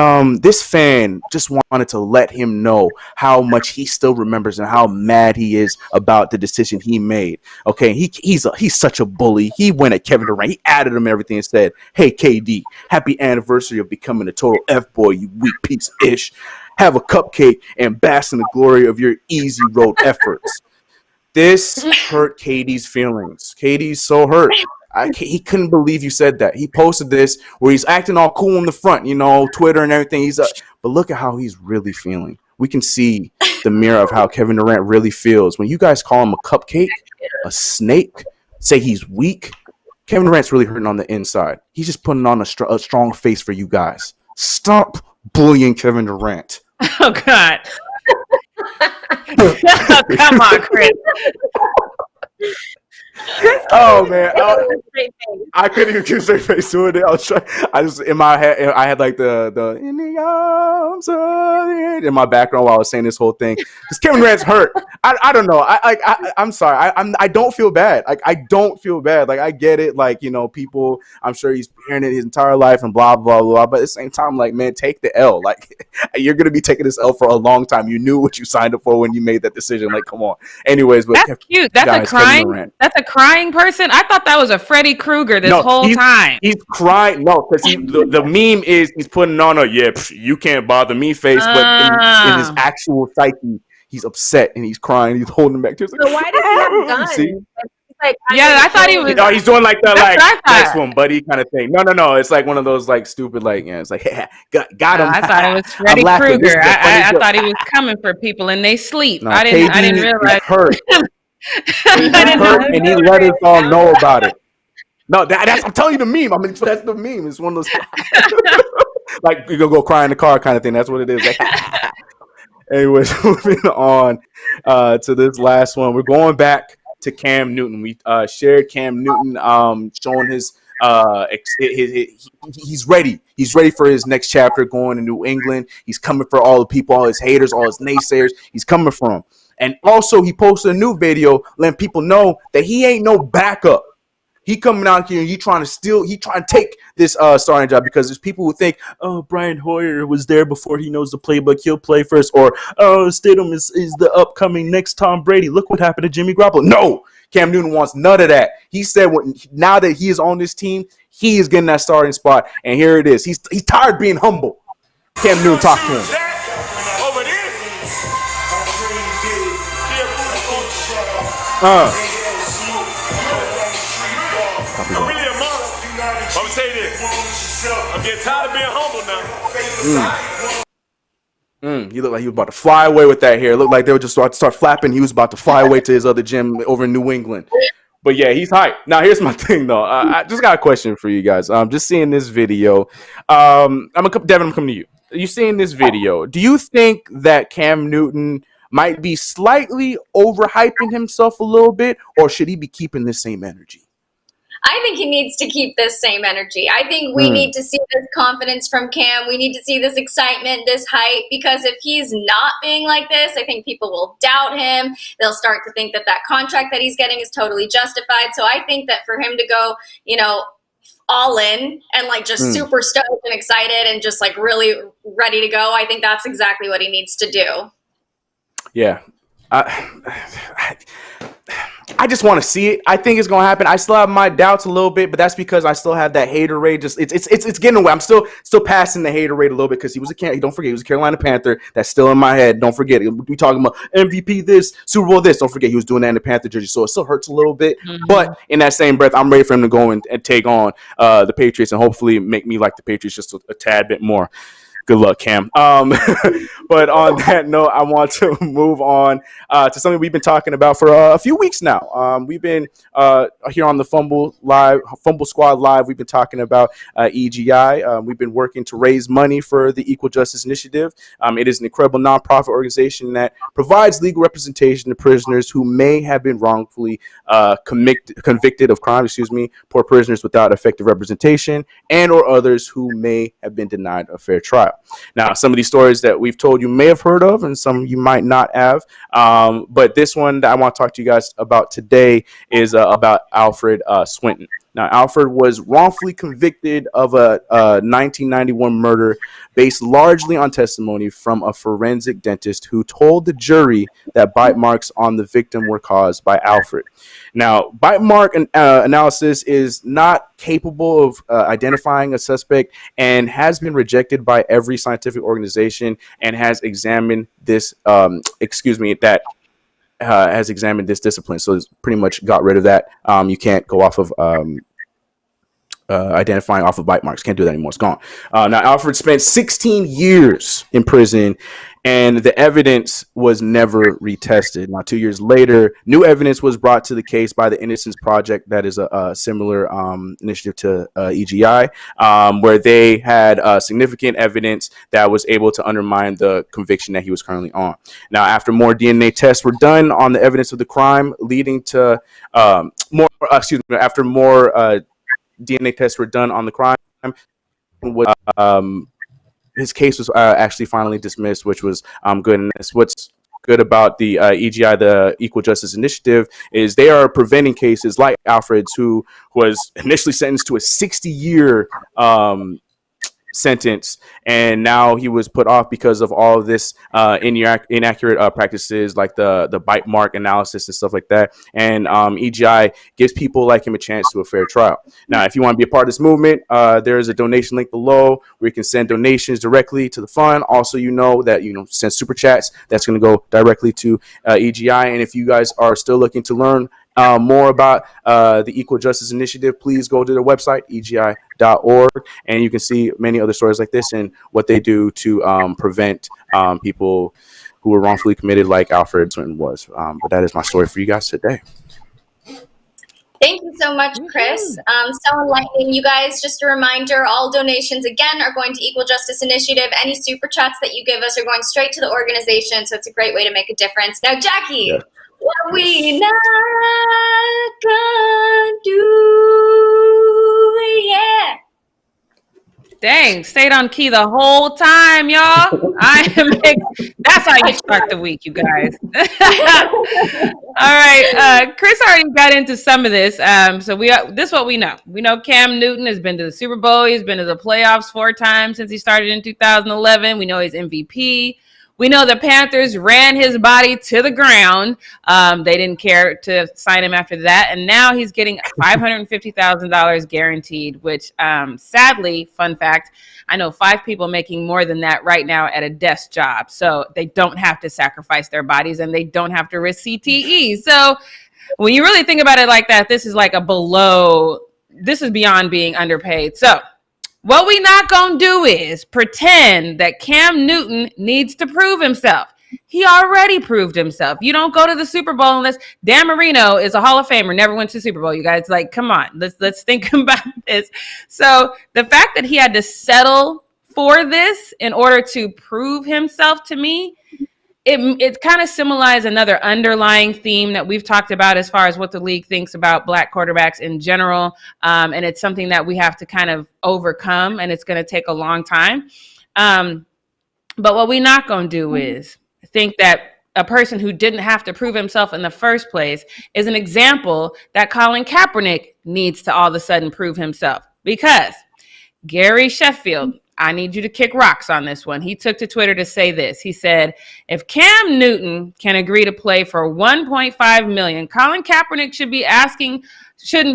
this fan just wanted to let him know how much he still remembers and how mad he is about the decision he made. Okay, he's such a bully. He went at Kevin Durant. He added him everything and said, "Hey, KD, happy anniversary of becoming a total F-boy, you weak piece of ish. Have a cupcake and bask in the glory of your easy road efforts." This hurt KD's feelings. KD's so hurt. He couldn't believe you said that. He posted this where he's acting all cool in the front, Twitter and everything. But look at how he's really feeling. We can see the mirror of how Kevin Durant really feels. When you guys call him a cupcake, a snake, say he's weak, Kevin Durant's really hurting on the inside. He's just putting on a strong face for you guys. Stop bullying Kevin Durant. Oh, God. Come on, Chris. Oh man, I couldn't even keep a straight face doing it. I was trying. I just in my head, I had like the in the arms of the in my background while I was saying this whole thing. Because Kevin Durant's hurt. I don't know. I'm sorry. I don't feel bad. Like I don't feel bad. Like I get it. Like people. I'm sure he's hearing it his entire life and blah blah blah. But at the same time, like man, take the L. Like you're gonna be taking this L for a long time. You knew what you signed up for when you made that decision. Like come on. Anyways, but that's cute. That's guys, a crying. That's a crying person. I thought that was a Freddy Krueger this whole time. He's crying. No, because the meme is he's putting on a you can't bother me face, but in his actual psyche, he's upset and he's crying. He's holding back. Like, so why does he have guns? See? Like, I thought he was. He's doing like the next one, buddy, kind of thing. No. It's like one of those like stupid like it's like got him. I thought it was Freddy Krueger. I thought he was coming for people in they sleep. No, I didn't realize. Hurt. He's hurt and he let us all know about it. No, that's I'm telling you the meme. I mean, that's the meme. It's one of those like you're gonna go cry in the car kind of thing. That's what it is. Like, anyways, moving on to this last one. We're going back to Cam Newton. We shared Cam Newton showing his he's ready. He's ready for his next chapter going to New England. He's coming for all the people, all his haters, all his naysayers. He's coming for them. And also, he posted a new video letting people know that he ain't no backup. He coming out here and he trying to take this starting job because there's people who think, oh, Brian Hoyer was there before he knows the playbook. He'll play first. Or, oh, Stidham is the upcoming next Tom Brady. Look what happened to Jimmy Garoppolo. No, Cam Newton wants none of that. He said now that he is on this team, he is getting that starting spot. And here it is. He's tired of being humble. Cam Newton, talk to him. I'm really a monster. I'm gonna tell you this. I'm getting tired of being humble now. He looked like he was about to fly away with that hair. It looked like they were just about to start flapping. He was about to fly away to his other gym over in New England. But yeah, he's hyped. Now here's my thing though. I just got a question for you guys. Just seeing this video. Devin, I'm coming to you. You seeing this video? Do you think that Cam Newton might be slightly overhyping himself a little bit, or should he be keeping the same energy? I think he needs to keep this same energy. I think we need to see this confidence from Cam. We need to see this excitement, this hype, because if he's not being like this, I think people will doubt him. They'll start to think that contract that he's getting is totally justified. So I think that for him to go, all in and like just super stoked and excited and just like really ready to go, I think that's exactly what he needs to do. Yeah. I just want to see it. I think it's going to happen. I still have my doubts a little bit, but that's because I still have that hater rate. Just it's getting away. I'm still passing the hater rate a little bit because don't forget, he was a Carolina Panther. That's still in my head. Don't forget it. We talking about MVP this, Super Bowl this. Don't forget he was doing that in the Panther jersey, so it still hurts a little bit. Mm-hmm. But in that same breath, I'm ready for him to go and take on the Patriots and hopefully make me like the Patriots just a tad bit more. Good luck, Cam. But on that note, I want to move on to something we've been talking about for a few weeks now. We've been here on the Fumble Squad Live. We've been talking about EGI. We've been working to raise money for the Equal Justice Initiative. It is an incredible nonprofit organization that provides legal representation to prisoners who may have been wrongfully convicted of crime. Poor prisoners without effective representation, and or others who may have been denied a fair trial. Now, some of these stories that we've told you may have heard of and some you might not have. But this one that I want to talk to you guys about today is about Alfred Swinton. Now, Alfred was wrongfully convicted of a 1991 murder based largely on testimony from a forensic dentist who told the jury that bite marks on the victim were caused by Alfred. Now, bite mark analysis is not capable of identifying a suspect and has been rejected by every scientific organization and has examined this, has examined this discipline. So it's pretty much got rid of that. You can't go off of identifying off of bite marks. Can't do that anymore. It's gone. Now, Alfred spent 16 years in prison and the evidence was never retested. Now, 2 years later, new evidence was brought to the case by the Innocence Project, that is a similar initiative to EGI, where they had significant evidence that was able to undermine the conviction that he was currently on. Now, after more DNA tests were done on the evidence of the crime, leading to after more DNA tests were done on the crime, his case was actually finally dismissed, which was good. And that's what's good about the EGI, the Equal Justice Initiative, is they are preventing cases like Alfred's, who was initially sentenced to a 60-year sentence, and now he was put off because of all of this inaccurate practices like the bite mark analysis and stuff like that. And EGI gives people like him a chance to a fair trial. Now, if you want to be a part of this movement, there is a donation link below where you can send donations directly to the fund. Also, send super chats. That's going to go directly to EGI. And if you guys are still looking to learn more about the Equal Justice Initiative, please go to their website, egi.org, and you can see many other stories like this and what they do to prevent people who were wrongfully committed like Alfred Swinton was. But that is my story for you guys today. Thank you so much, Chris. So enlightening. You guys, just a reminder, all donations, again, are going to Equal Justice Initiative. Any super chats that you give us are going straight to the organization, so it's a great way to make a difference. Now, Jackie, Yes. what we not gonna do, yeah. Dang, stayed on key the whole time, y'all. That's how you start the week, you guys. All right, Chris already got into some of this. So this is what we know. We know Cam Newton has been to the Super Bowl. He's been to the playoffs 4 times since he started in 2011. We know he's MVP. We know the Panthers ran his body to the ground. They didn't care to sign him after that. And now he's getting $550,000 guaranteed, which sadly, fun fact, I know 5 people making more than that right now at a desk job. So they don't have to sacrifice their bodies and they don't have to risk CTE. So when you really think about it like that, this is like this is beyond being underpaid. So what we not gonna do is pretend that Cam Newton needs to prove himself. He already proved himself. You don't go to the Super Bowl unless Dan Marino is a Hall of Famer, never went to the Super Bowl. You guys, like, come on, let's think about this. So the fact that he had to settle for this in order to prove himself, to me, it kind of symbolizes another underlying theme that we've talked about as far as what the league thinks about black quarterbacks in general. And it's something that we have to kind of overcome, and it's going to take a long time. But what we're not going to do is think that a person who didn't have to prove himself in the first place is an example that Colin Kaepernick needs to all of a sudden prove himself. Because Gary Sheffield, I need you to kick rocks on this one. He took to Twitter to say this. He said, if Cam Newton can agree to play for $1.5 million, Colin Kaepernick shouldn't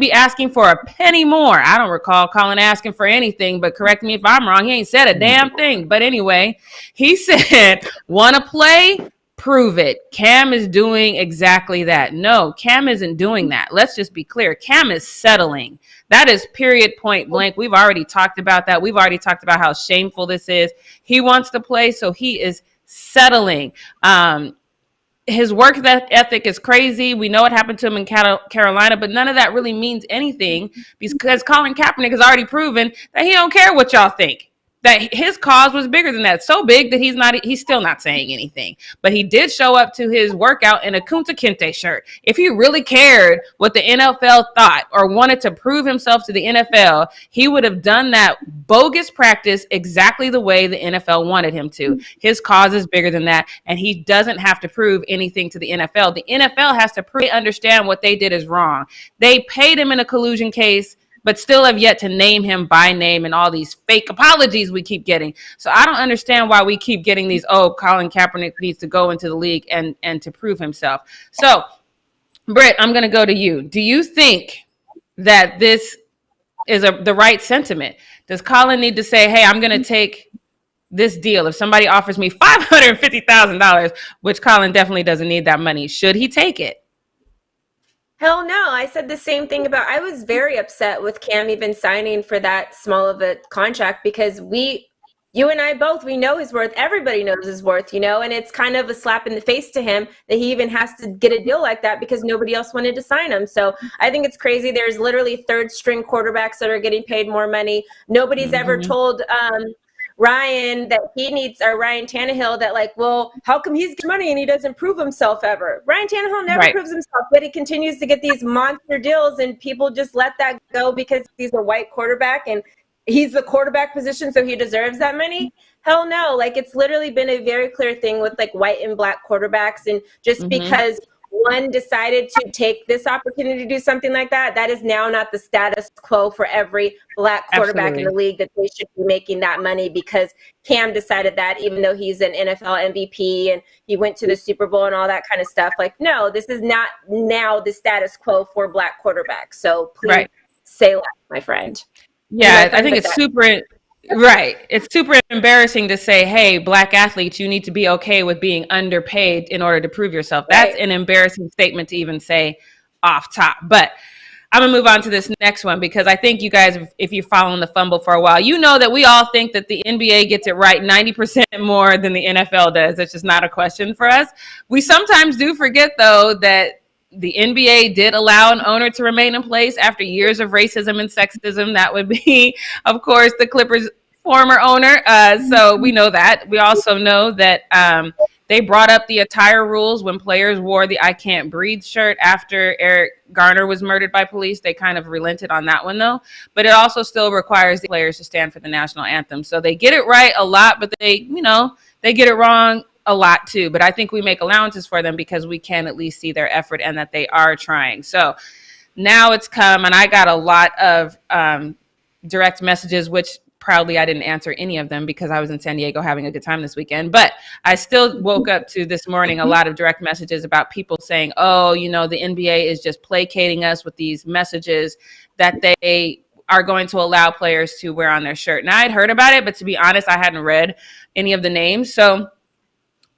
be asking for a penny more. I don't recall Colin asking for anything, but correct me if I'm wrong. He ain't said a damn thing. But anyway, he said, want to play? Prove it. Cam is doing exactly that. No, Cam isn't doing that. Let's just be clear. Cam is settling. That is period, point blank. We've already talked about that. We've already talked about how shameful this is. He wants to play, so he is settling. His work ethic is crazy. We know what happened to him in Carolina, but none of that really means anything because Colin Kaepernick has already proven that he don't care what y'all think. That his cause was bigger than that. So big that he's still not saying anything. But he did show up to his workout in a Kunta Kinte shirt. If he really cared what the NFL thought or wanted to prove himself to the NFL, he would have done that bogus practice exactly the way the NFL wanted him to. His cause is bigger than that, and he doesn't have to prove anything to the NFL. The NFL has to understand what they did is wrong. They paid him in a collusion case, but still have yet to name him by name and all these fake apologies we keep getting. So I don't understand why we keep getting these, Colin Kaepernick needs to go into the league and to prove himself. So, Britt, I'm going to go to you. Do you think that this is the right sentiment? Does Colin need to say, hey, I'm going to take this deal? If somebody offers me $550,000, which Colin definitely doesn't need that money, should he take it? Hell no. I said the same thing I was very upset with Cam even signing for that small of a contract because you and I both, we know his worth. Everybody knows his worth, you know, and it's kind of a slap in the face to him that he even has to get a deal like that because nobody else wanted to sign him. So I think it's crazy. There's literally third string quarterbacks that are getting paid more money. Nobody's ever told Ryan that he needs, or Ryan Tannehill, that like, well, how come he's getting money and he doesn't prove himself ever? Ryan Tannehill never proves himself, but he continues to get these monster deals and people just let that go because he's a white quarterback and he's the quarterback position, so he deserves that money. Hell no. Like, it's literally been a very clear thing with like white and black quarterbacks. And just because one decided to take this opportunity to do something like that, that is now not the status quo for every black quarterback in the league, that they should be making that money because Cam decided that, even though he's an NFL MVP and he went to the Super Bowl and all that kind of stuff. Like, no, this is not now the status quo for black quarterbacks. So please say less, my friend. Yeah, I think it's super It's super embarrassing to say, hey, black athletes, you need to be okay with being underpaid in order to prove yourself. That's an embarrassing statement to even say off top. But I'm going to move on to this next one because I think you guys, if you're following the Fumble for a while, you know that we all think that the NBA gets it right 90% more than the NFL does. It's just not a question for us. We sometimes do forget, though, that the NBA did allow an owner to remain in place after years of racism and sexism. That would be, of course, the Clippers' former owner. So we know that. We also know that they brought up the attire rules when players wore the I Can't Breathe shirt after Eric Garner was murdered by police. They kind of relented on that one, though. But it also still requires the players to stand for the national anthem. So they get it right a lot, but they get it wrong a lot too. But I think we make allowances for them because we can at least see their effort and that they are trying. So now it's come, and I got a lot of direct messages, which proudly I didn't answer any of them because I was in San Diego having a good time this weekend. But I still woke up to this morning a lot of direct messages about people saying, oh, the NBA is just placating us with these messages that they are going to allow players to wear on their shirt. Now, I'd heard about it, but to be honest, I hadn't read any of the names. So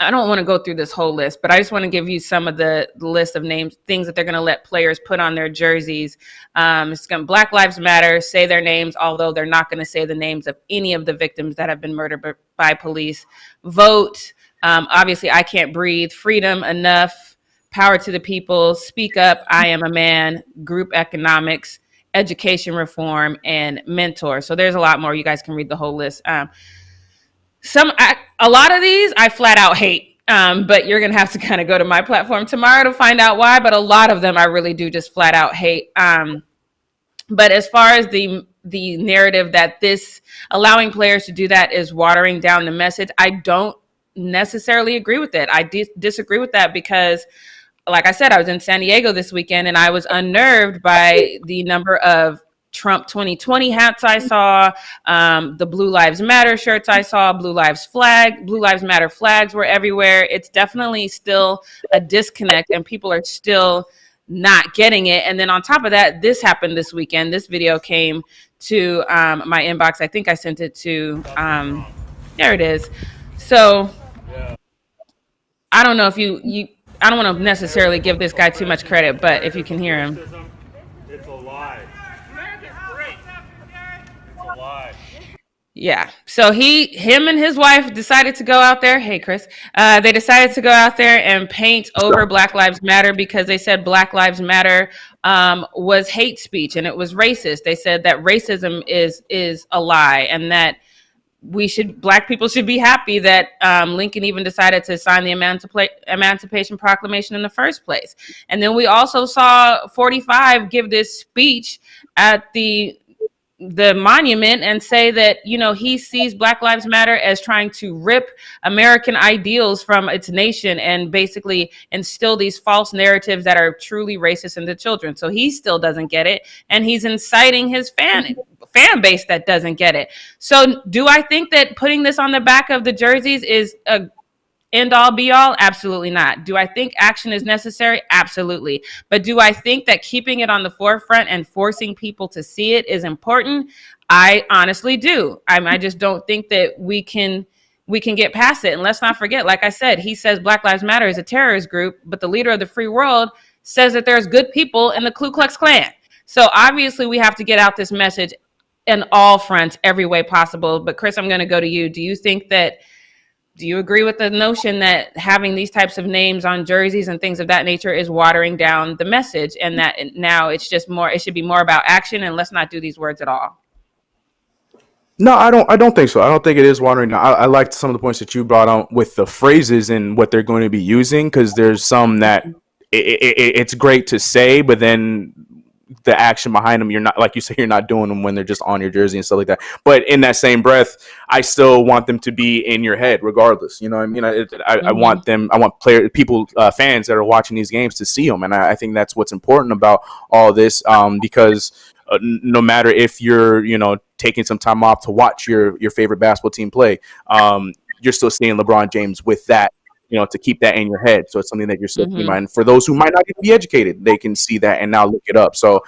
I don't want to go through this whole list, but I just want to give you some of the list of names, things that they're going to let players put on their jerseys. It's going to Black Lives Matter, say their names, although they're not going to say the names of any of the victims that have been murdered by police. Vote, obviously, I Can't Breathe, freedom, enough, power to the people, speak up, I am a man, group economics, education reform, and mentor. So there's a lot more. You guys can read the whole list. A lot of these I flat out hate, but you're going to have to kind of go to my platform tomorrow to find out why. But a lot of them I really do just flat out hate. But as far as the narrative that this allowing players to do that is watering down the message, I don't necessarily agree with it. I disagree with that because, like I said, I was in San Diego this weekend and I was unnerved by the number of Trump 2020 hats I saw, the Blue Lives Matter shirts I saw, Blue Lives Matter flags were everywhere. It's definitely still a disconnect and people are still not getting it. And then on top of that, this happened this weekend. This video came to my inbox. I think I sent it to, there it is. So I don't know if I don't want to necessarily give this guy too much credit, but if you can hear him. It's a lie. Yeah. So him and his wife decided to go out there. Hey, Chris. They decided to go out there and paint over Black Lives Matter because they said Black Lives Matter was hate speech and it was racist. They said that racism is a lie and that Black people should be happy that Lincoln even decided to sign the Emancipation Proclamation in the first place. And then we also saw 45 give this speech at the monument and say that, he sees Black Lives Matter as trying to rip American ideals from its nation and basically instill these false narratives that are truly racist into children. So he still doesn't get it. And he's inciting his fan base that doesn't get it. So do I think that putting this on the back of the jerseys is a end all be all? Absolutely not. Do I think action is necessary? Absolutely. But do I think that keeping it on the forefront and forcing people to see it is important? I honestly do. I just don't think that we can get past it. And let's not forget, like I said, he says Black Lives Matter is a terrorist group, but the leader of the free world says that there's good people in the Ku Klux Klan. So obviously we have to get out this message in all fronts, every way possible. But Chris, I'm going to go to you. Do you agree with the notion that having these types of names on jerseys and things of that nature is watering down the message, and that now it should be more about action, and let's not do these words at all? No, I don't think so. I don't think it is watering down. I liked some of the points that you brought on with the phrases and what they're going to be using, because there's some that it's great to say, but then the action behind them, you're not, like you say, you're not doing them when they're just on your jersey and stuff like that. But in that same breath, I still want them to be in your head regardless. You know what I mean? I want fans that are watching these games to see them. And I think that's what's important about all this, because no matter if you're, taking some time off to watch your favorite basketball team play, you're still seeing LeBron James with that, to keep that in your head. So it's something that you're still keeping in mind. For those who might not even be educated, they can see that and now look it up. So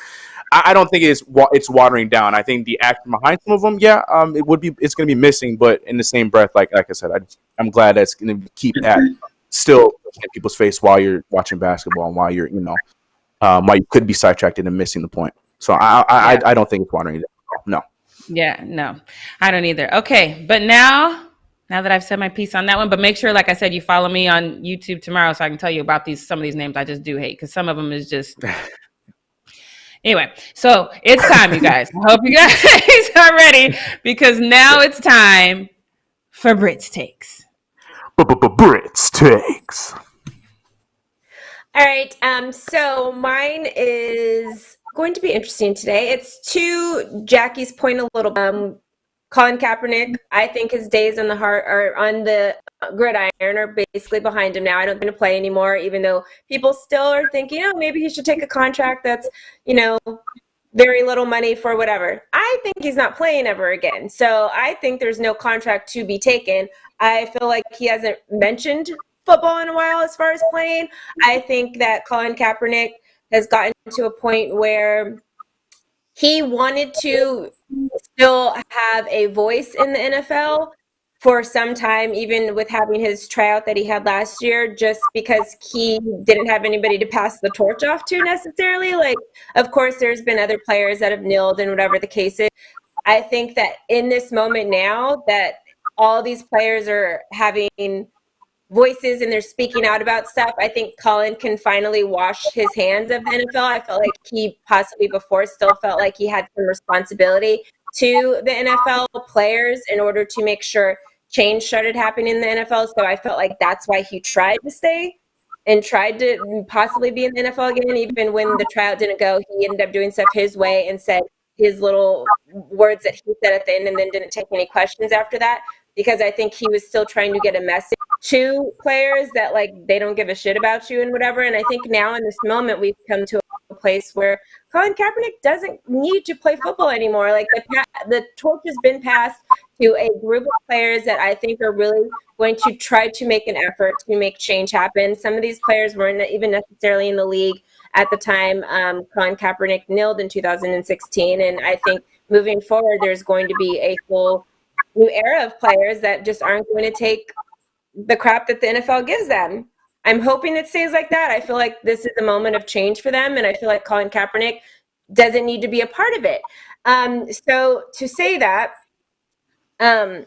I don't think it's watering down. I think the action behind some of them, it's going to be missing. But in the same breath, like I said, I'm glad that's going to keep that still in people's face while you're watching basketball and while you're, while you could be sidetracked and missing the point. So I don't think it's watering down. No. Yeah, no, I don't either. Okay, but now that I've said my piece on that one, but make sure, like I said, you follow me on YouTube tomorrow so I can tell you about some of these names I just do hate, because some of them is just... Anyway, so it's time, you guys. I hope you guys are ready, because now it's time for Brit's Takes. Brit's Takes. All right, so mine is going to be interesting today. It's to Jackie's point a little. Colin Kaepernick, I think his days on the gridiron are basically behind him now. I don't think he's going to play anymore, even though people still are thinking, maybe he should take a contract that's, very little money for whatever. I think he's not playing ever again. So I think there's no contract to be taken. I feel like he hasn't mentioned football in a while as far as playing. I think that Colin Kaepernick has gotten to a point where he wanted to still have a voice in the NFL for some time, even with having his tryout that he had last year, just because he didn't have anybody to pass the torch off to necessarily. Like, of course, there's been other players that have kneeled and whatever the case is. I think that in this moment now that all these players are having voices and they're speaking out about stuff, I think Colin can finally wash his hands of the NFL. I felt like he possibly before still felt like he had some responsibility to the NFL players in order to make sure change started happening in the NFL. So I felt like that's why he tried to stay and tried to possibly be in the NFL again. Even when the tryout didn't go, he ended up doing stuff his way and said his little words that he said at the end and then didn't take any questions after that, because I think he was still trying to get a message to players that, like, they don't give a shit about you and whatever. And I think now in this moment, we've come to a place where Colin Kaepernick doesn't need to play football anymore. Like, the torch has been passed to a group of players that I think are really going to try to make an effort to make change happen. Some of these players weren't even necessarily in the league at the time Colin Kaepernick kneeled in 2016. And I think moving forward, there's going to be a full new era of players that just aren't going to take the crap that the NFL gives them. I'm hoping it stays like that. I feel like this is a moment of change for them, and I feel like Colin Kaepernick doesn't need to be a part of it. So to say that, I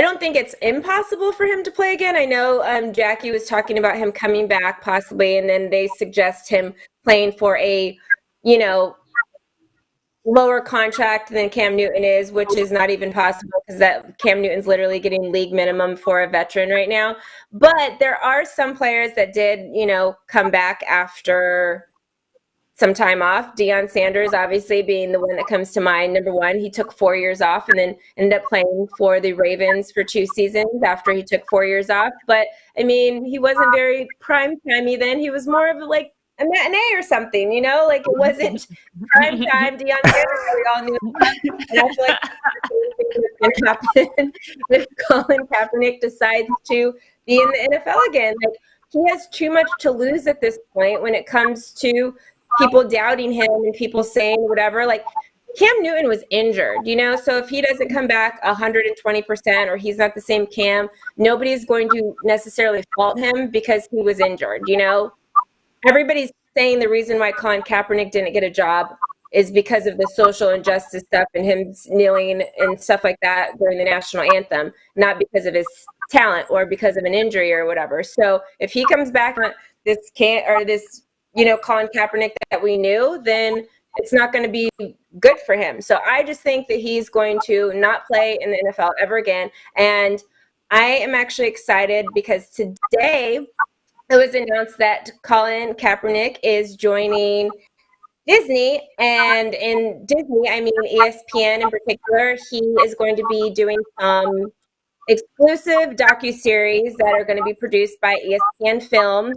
don't think it's impossible for him to play again. I know Jackie was talking about him coming back possibly, and then they suggest him playing for a, lower contract than Cam Newton is, which is not even possible because that Cam Newton's literally getting league minimum for a veteran right now. But there are some players that did, come back after some time off. Deion Sanders, obviously, being the one that comes to mind. Number one, he took 4 years off and then ended up playing for the Ravens for 2 seasons after he took 4 years off. But, I mean, he wasn't very prime-timey then. He was more of a matinee or something, like it wasn't prime time. Deion Sanders, we all knew about. And I feel like that's going to happen if Colin Kaepernick decides to be in the NFL again. Like, he has too much to lose at this point when it comes to people doubting him and people saying whatever. Like, Cam Newton was injured, so if he doesn't come back 120% or he's not the same Cam, nobody's going to necessarily fault him because he was injured, Everybody's saying the reason why Colin Kaepernick didn't get a job is because of the social injustice stuff and him kneeling and stuff like that during the national anthem, not because of his talent or because of an injury or whatever. So if he comes back on this Colin Kaepernick that we knew, then it's not going to be good for him. So I just think that he's going to not play in the NFL ever again. And I am actually excited because today it was announced that Colin Kaepernick is joining Disney, and in Disney, I mean ESPN in particular, he is going to be doing some exclusive docuseries that are going to be produced by ESPN Films.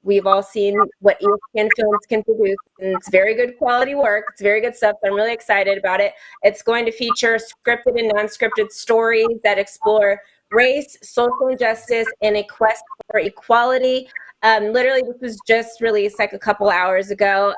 We've all seen what ESPN Films can produce, and it's very good quality work. It's very good stuff. So I'm really excited about it. It's going to feature scripted and non-scripted stories that explore race, social injustice, and a quest for equality. Literally, this was just released like a couple hours ago.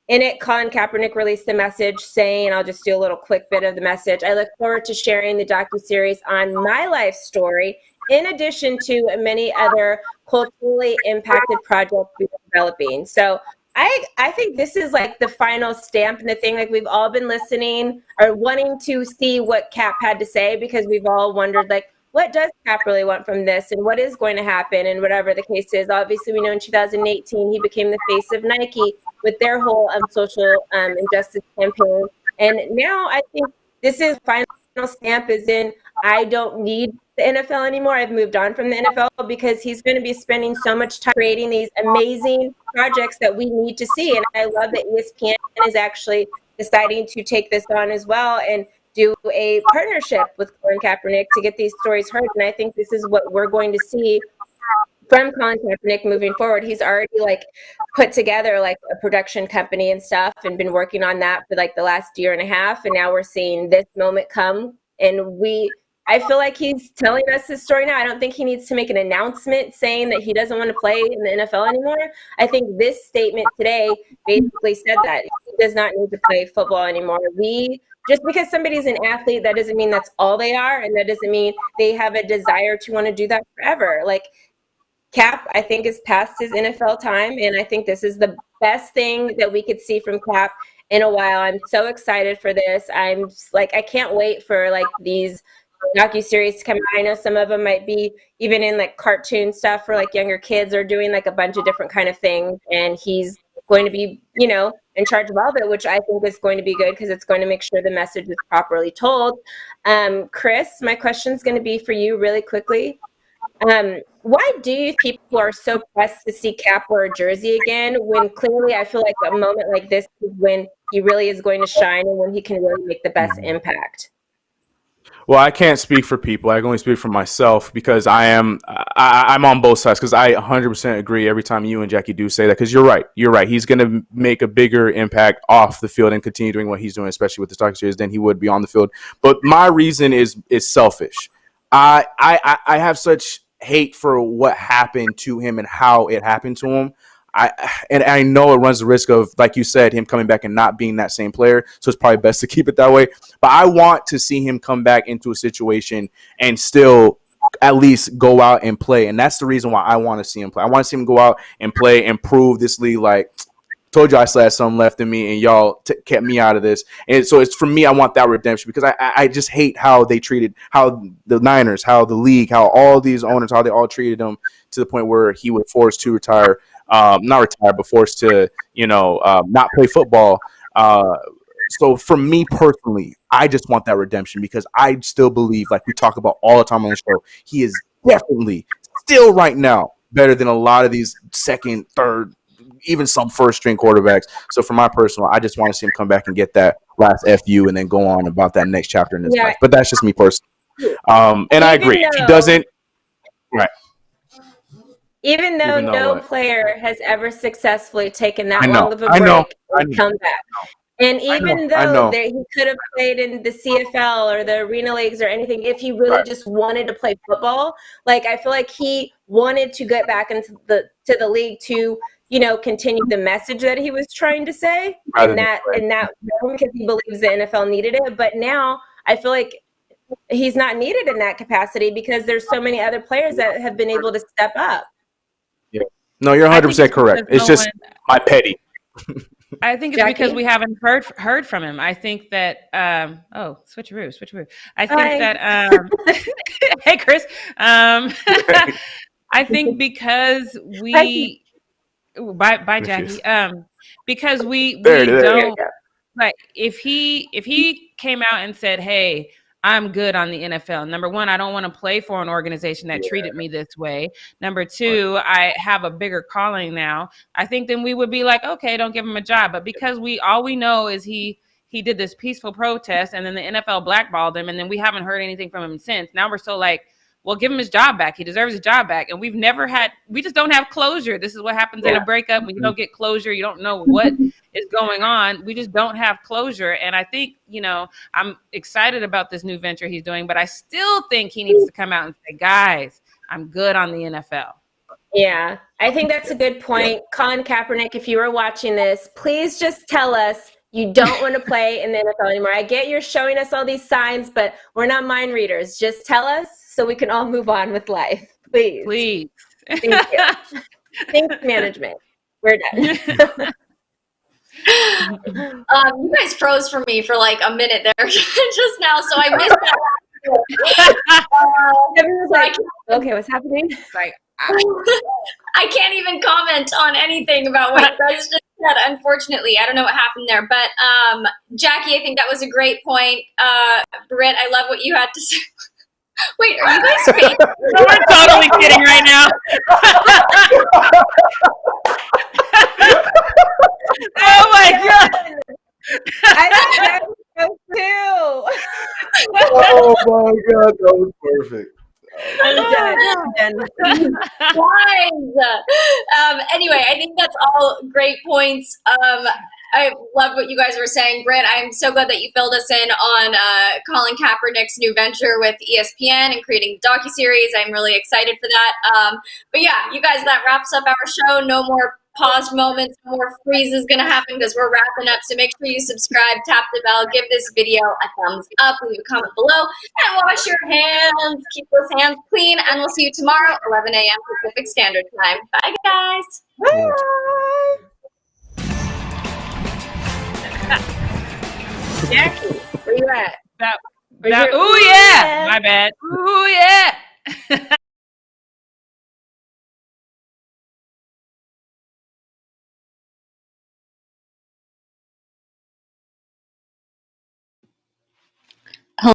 In it, Colin Kaepernick released a message saying, I'll just do a little quick bit of the message. I look forward to sharing the docuseries on my life story, in addition to many other culturally impacted projects we're developing. So I think this is like the final stamp in the thing. Like, we've all been listening or wanting to see what Cap had to say, because we've all wondered, like, what does Cap really want from this, and what is going to happen, and whatever the case is. Obviously, we know in 2018 he became the face of Nike with their whole social injustice campaign. And now I think this is final stamp, is in, I don't need the NFL anymore. I've moved on from the NFL, because he's going to be spending so much time creating these amazing projects that we need to see. And I love that ESPN is actually deciding to take this on as well and do a partnership with Colin Kaepernick to get these stories heard. And I think this is what we're going to see from Colin Kaepernick moving forward. He's already put together a production company and stuff, and been working on that for the last year and a half. And now we're seeing this moment come. And I feel like he's telling us his story now. I don't think he needs to make an announcement saying that he doesn't want to play in the NFL anymore. I think this statement today basically said that he does not need to play football anymore. Just because somebody's an athlete, that doesn't mean that's all they are, and that doesn't mean they have a desire to want to do that forever. Cap, I think, is past his NFL time, and I think this is the best thing that we could see from Cap in a while. I'm so excited for this. I'm I can't wait for these docuseries to come out. I know some of them might be even in cartoon stuff for younger kids, or doing a bunch of different kind of things, and he's going to be in charge of all of it, which I think is going to be good, because it's going to make sure the message is properly told. Chris, my question is going to be for you really quickly. Why do you think people are so pressed to see Cap wear a jersey again, when clearly I feel like a moment like this is when he really is going to shine, and when he can really make the best impact? Well, I can't speak for people. I can only speak for myself, because I'm on both sides, because I 100% agree every time you and Jackie do say that, because you're right. You're right. He's going to make a bigger impact off the field and continue doing what he's doing, especially with the docuseries, than he would be on the field. But my reason is selfish. I have such hate for what happened to him and how it happened to him. I know it runs the risk of, like you said, him coming back and not being that same player. So it's probably best to keep it that way. But I want to see him come back into a situation and still at least go out and play. And that's the reason why I want to see him play. I want to see him go out and play and prove this league, told you I still had something left in me, and y'all kept me out of this. And so it's, for me, I want that redemption, because I just hate how they treated, how the Niners, how the league, how all these owners, how they all treated him, to the point where he was forced to retire. Not retire, but forced to, not play football. So for me personally, I just want that redemption, because I still believe, like we talk about all the time on the show, he is definitely still right now better than a lot of these second, third, even some first string quarterbacks. So for my personal, I just want to see him come back and get that last FU and then go on about that next chapter in his life. But that's just me personally. And I agree. If he doesn't, right. Even though no player has ever successfully taken that long of a break and come back. And even though he could have played in the CFL or the arena leagues or anything, if he really just wanted to play football, I feel like he wanted to get back into the league to, continue the message that he was trying to say in that realm, because he believes the NFL needed it. But now I feel like he's not needed in that capacity, because there's so many other players that have been able to step up. Yeah. No, you're 100% correct. It's just my petty. I think it's Jackie? because we haven't heard from him. I think that switcheroo. I think Hi. that hey Chris. I think because we bye Jackie. Because we don't like if he came out and said, "Hey, I'm good on the NFL. Number one, I don't want to play for an organization that treated me this way. Number two, I have a bigger calling now." I think then we would be like, okay, don't give him a job. But because all we know is he did this peaceful protest and then the NFL blackballed him and then we haven't heard anything from him since. Now we're so like, well, give him his job back. He deserves his job back. And we just don't have closure. This is what happens in a breakup. When you don't get closure, you don't know what is going on. We just don't have closure. And I think, I'm excited about this new venture he's doing, but I still think he needs to come out and say, guys, I'm good on the NFL. Yeah, I think that's a good point. Colin Kaepernick, if you were watching this, please just tell us you don't want to play in the NFL anymore. I get you're showing us all these signs, but we're not mind readers. Just tell us so we can all move on with life. Please. Thank you. Thanks, management. We're done. You guys froze for me for like a minute there just now, so I missed that. Okay, what's happening? Like, I can't even comment on anything about what you guys just said, unfortunately. I don't know what happened there. But Jackie, I think that was a great point. Britt, I love what you had to say. Wait, are you guys fake? No, we're totally kidding right now. Oh my God. I think that was too. Oh my God, that was perfect. I'm done. Anyway, I think that's all great points. I love what you guys were saying. Britt, I'm so glad that you filled us in on Colin Kaepernick's new venture with ESPN and creating the docuseries. I'm really excited for that. But yeah, you guys, that wraps up our show. No more paused moments, no more freezes going to happen because we're wrapping up. So make sure you subscribe, tap the bell, give this video a thumbs up, leave a comment below, and wash your hands. Keep those hands clean, and we'll see you tomorrow, 11 a.m. Pacific Standard Time. Bye, guys. Bye. Jackie, where you at? Oh yeah, my bad. Oh yeah.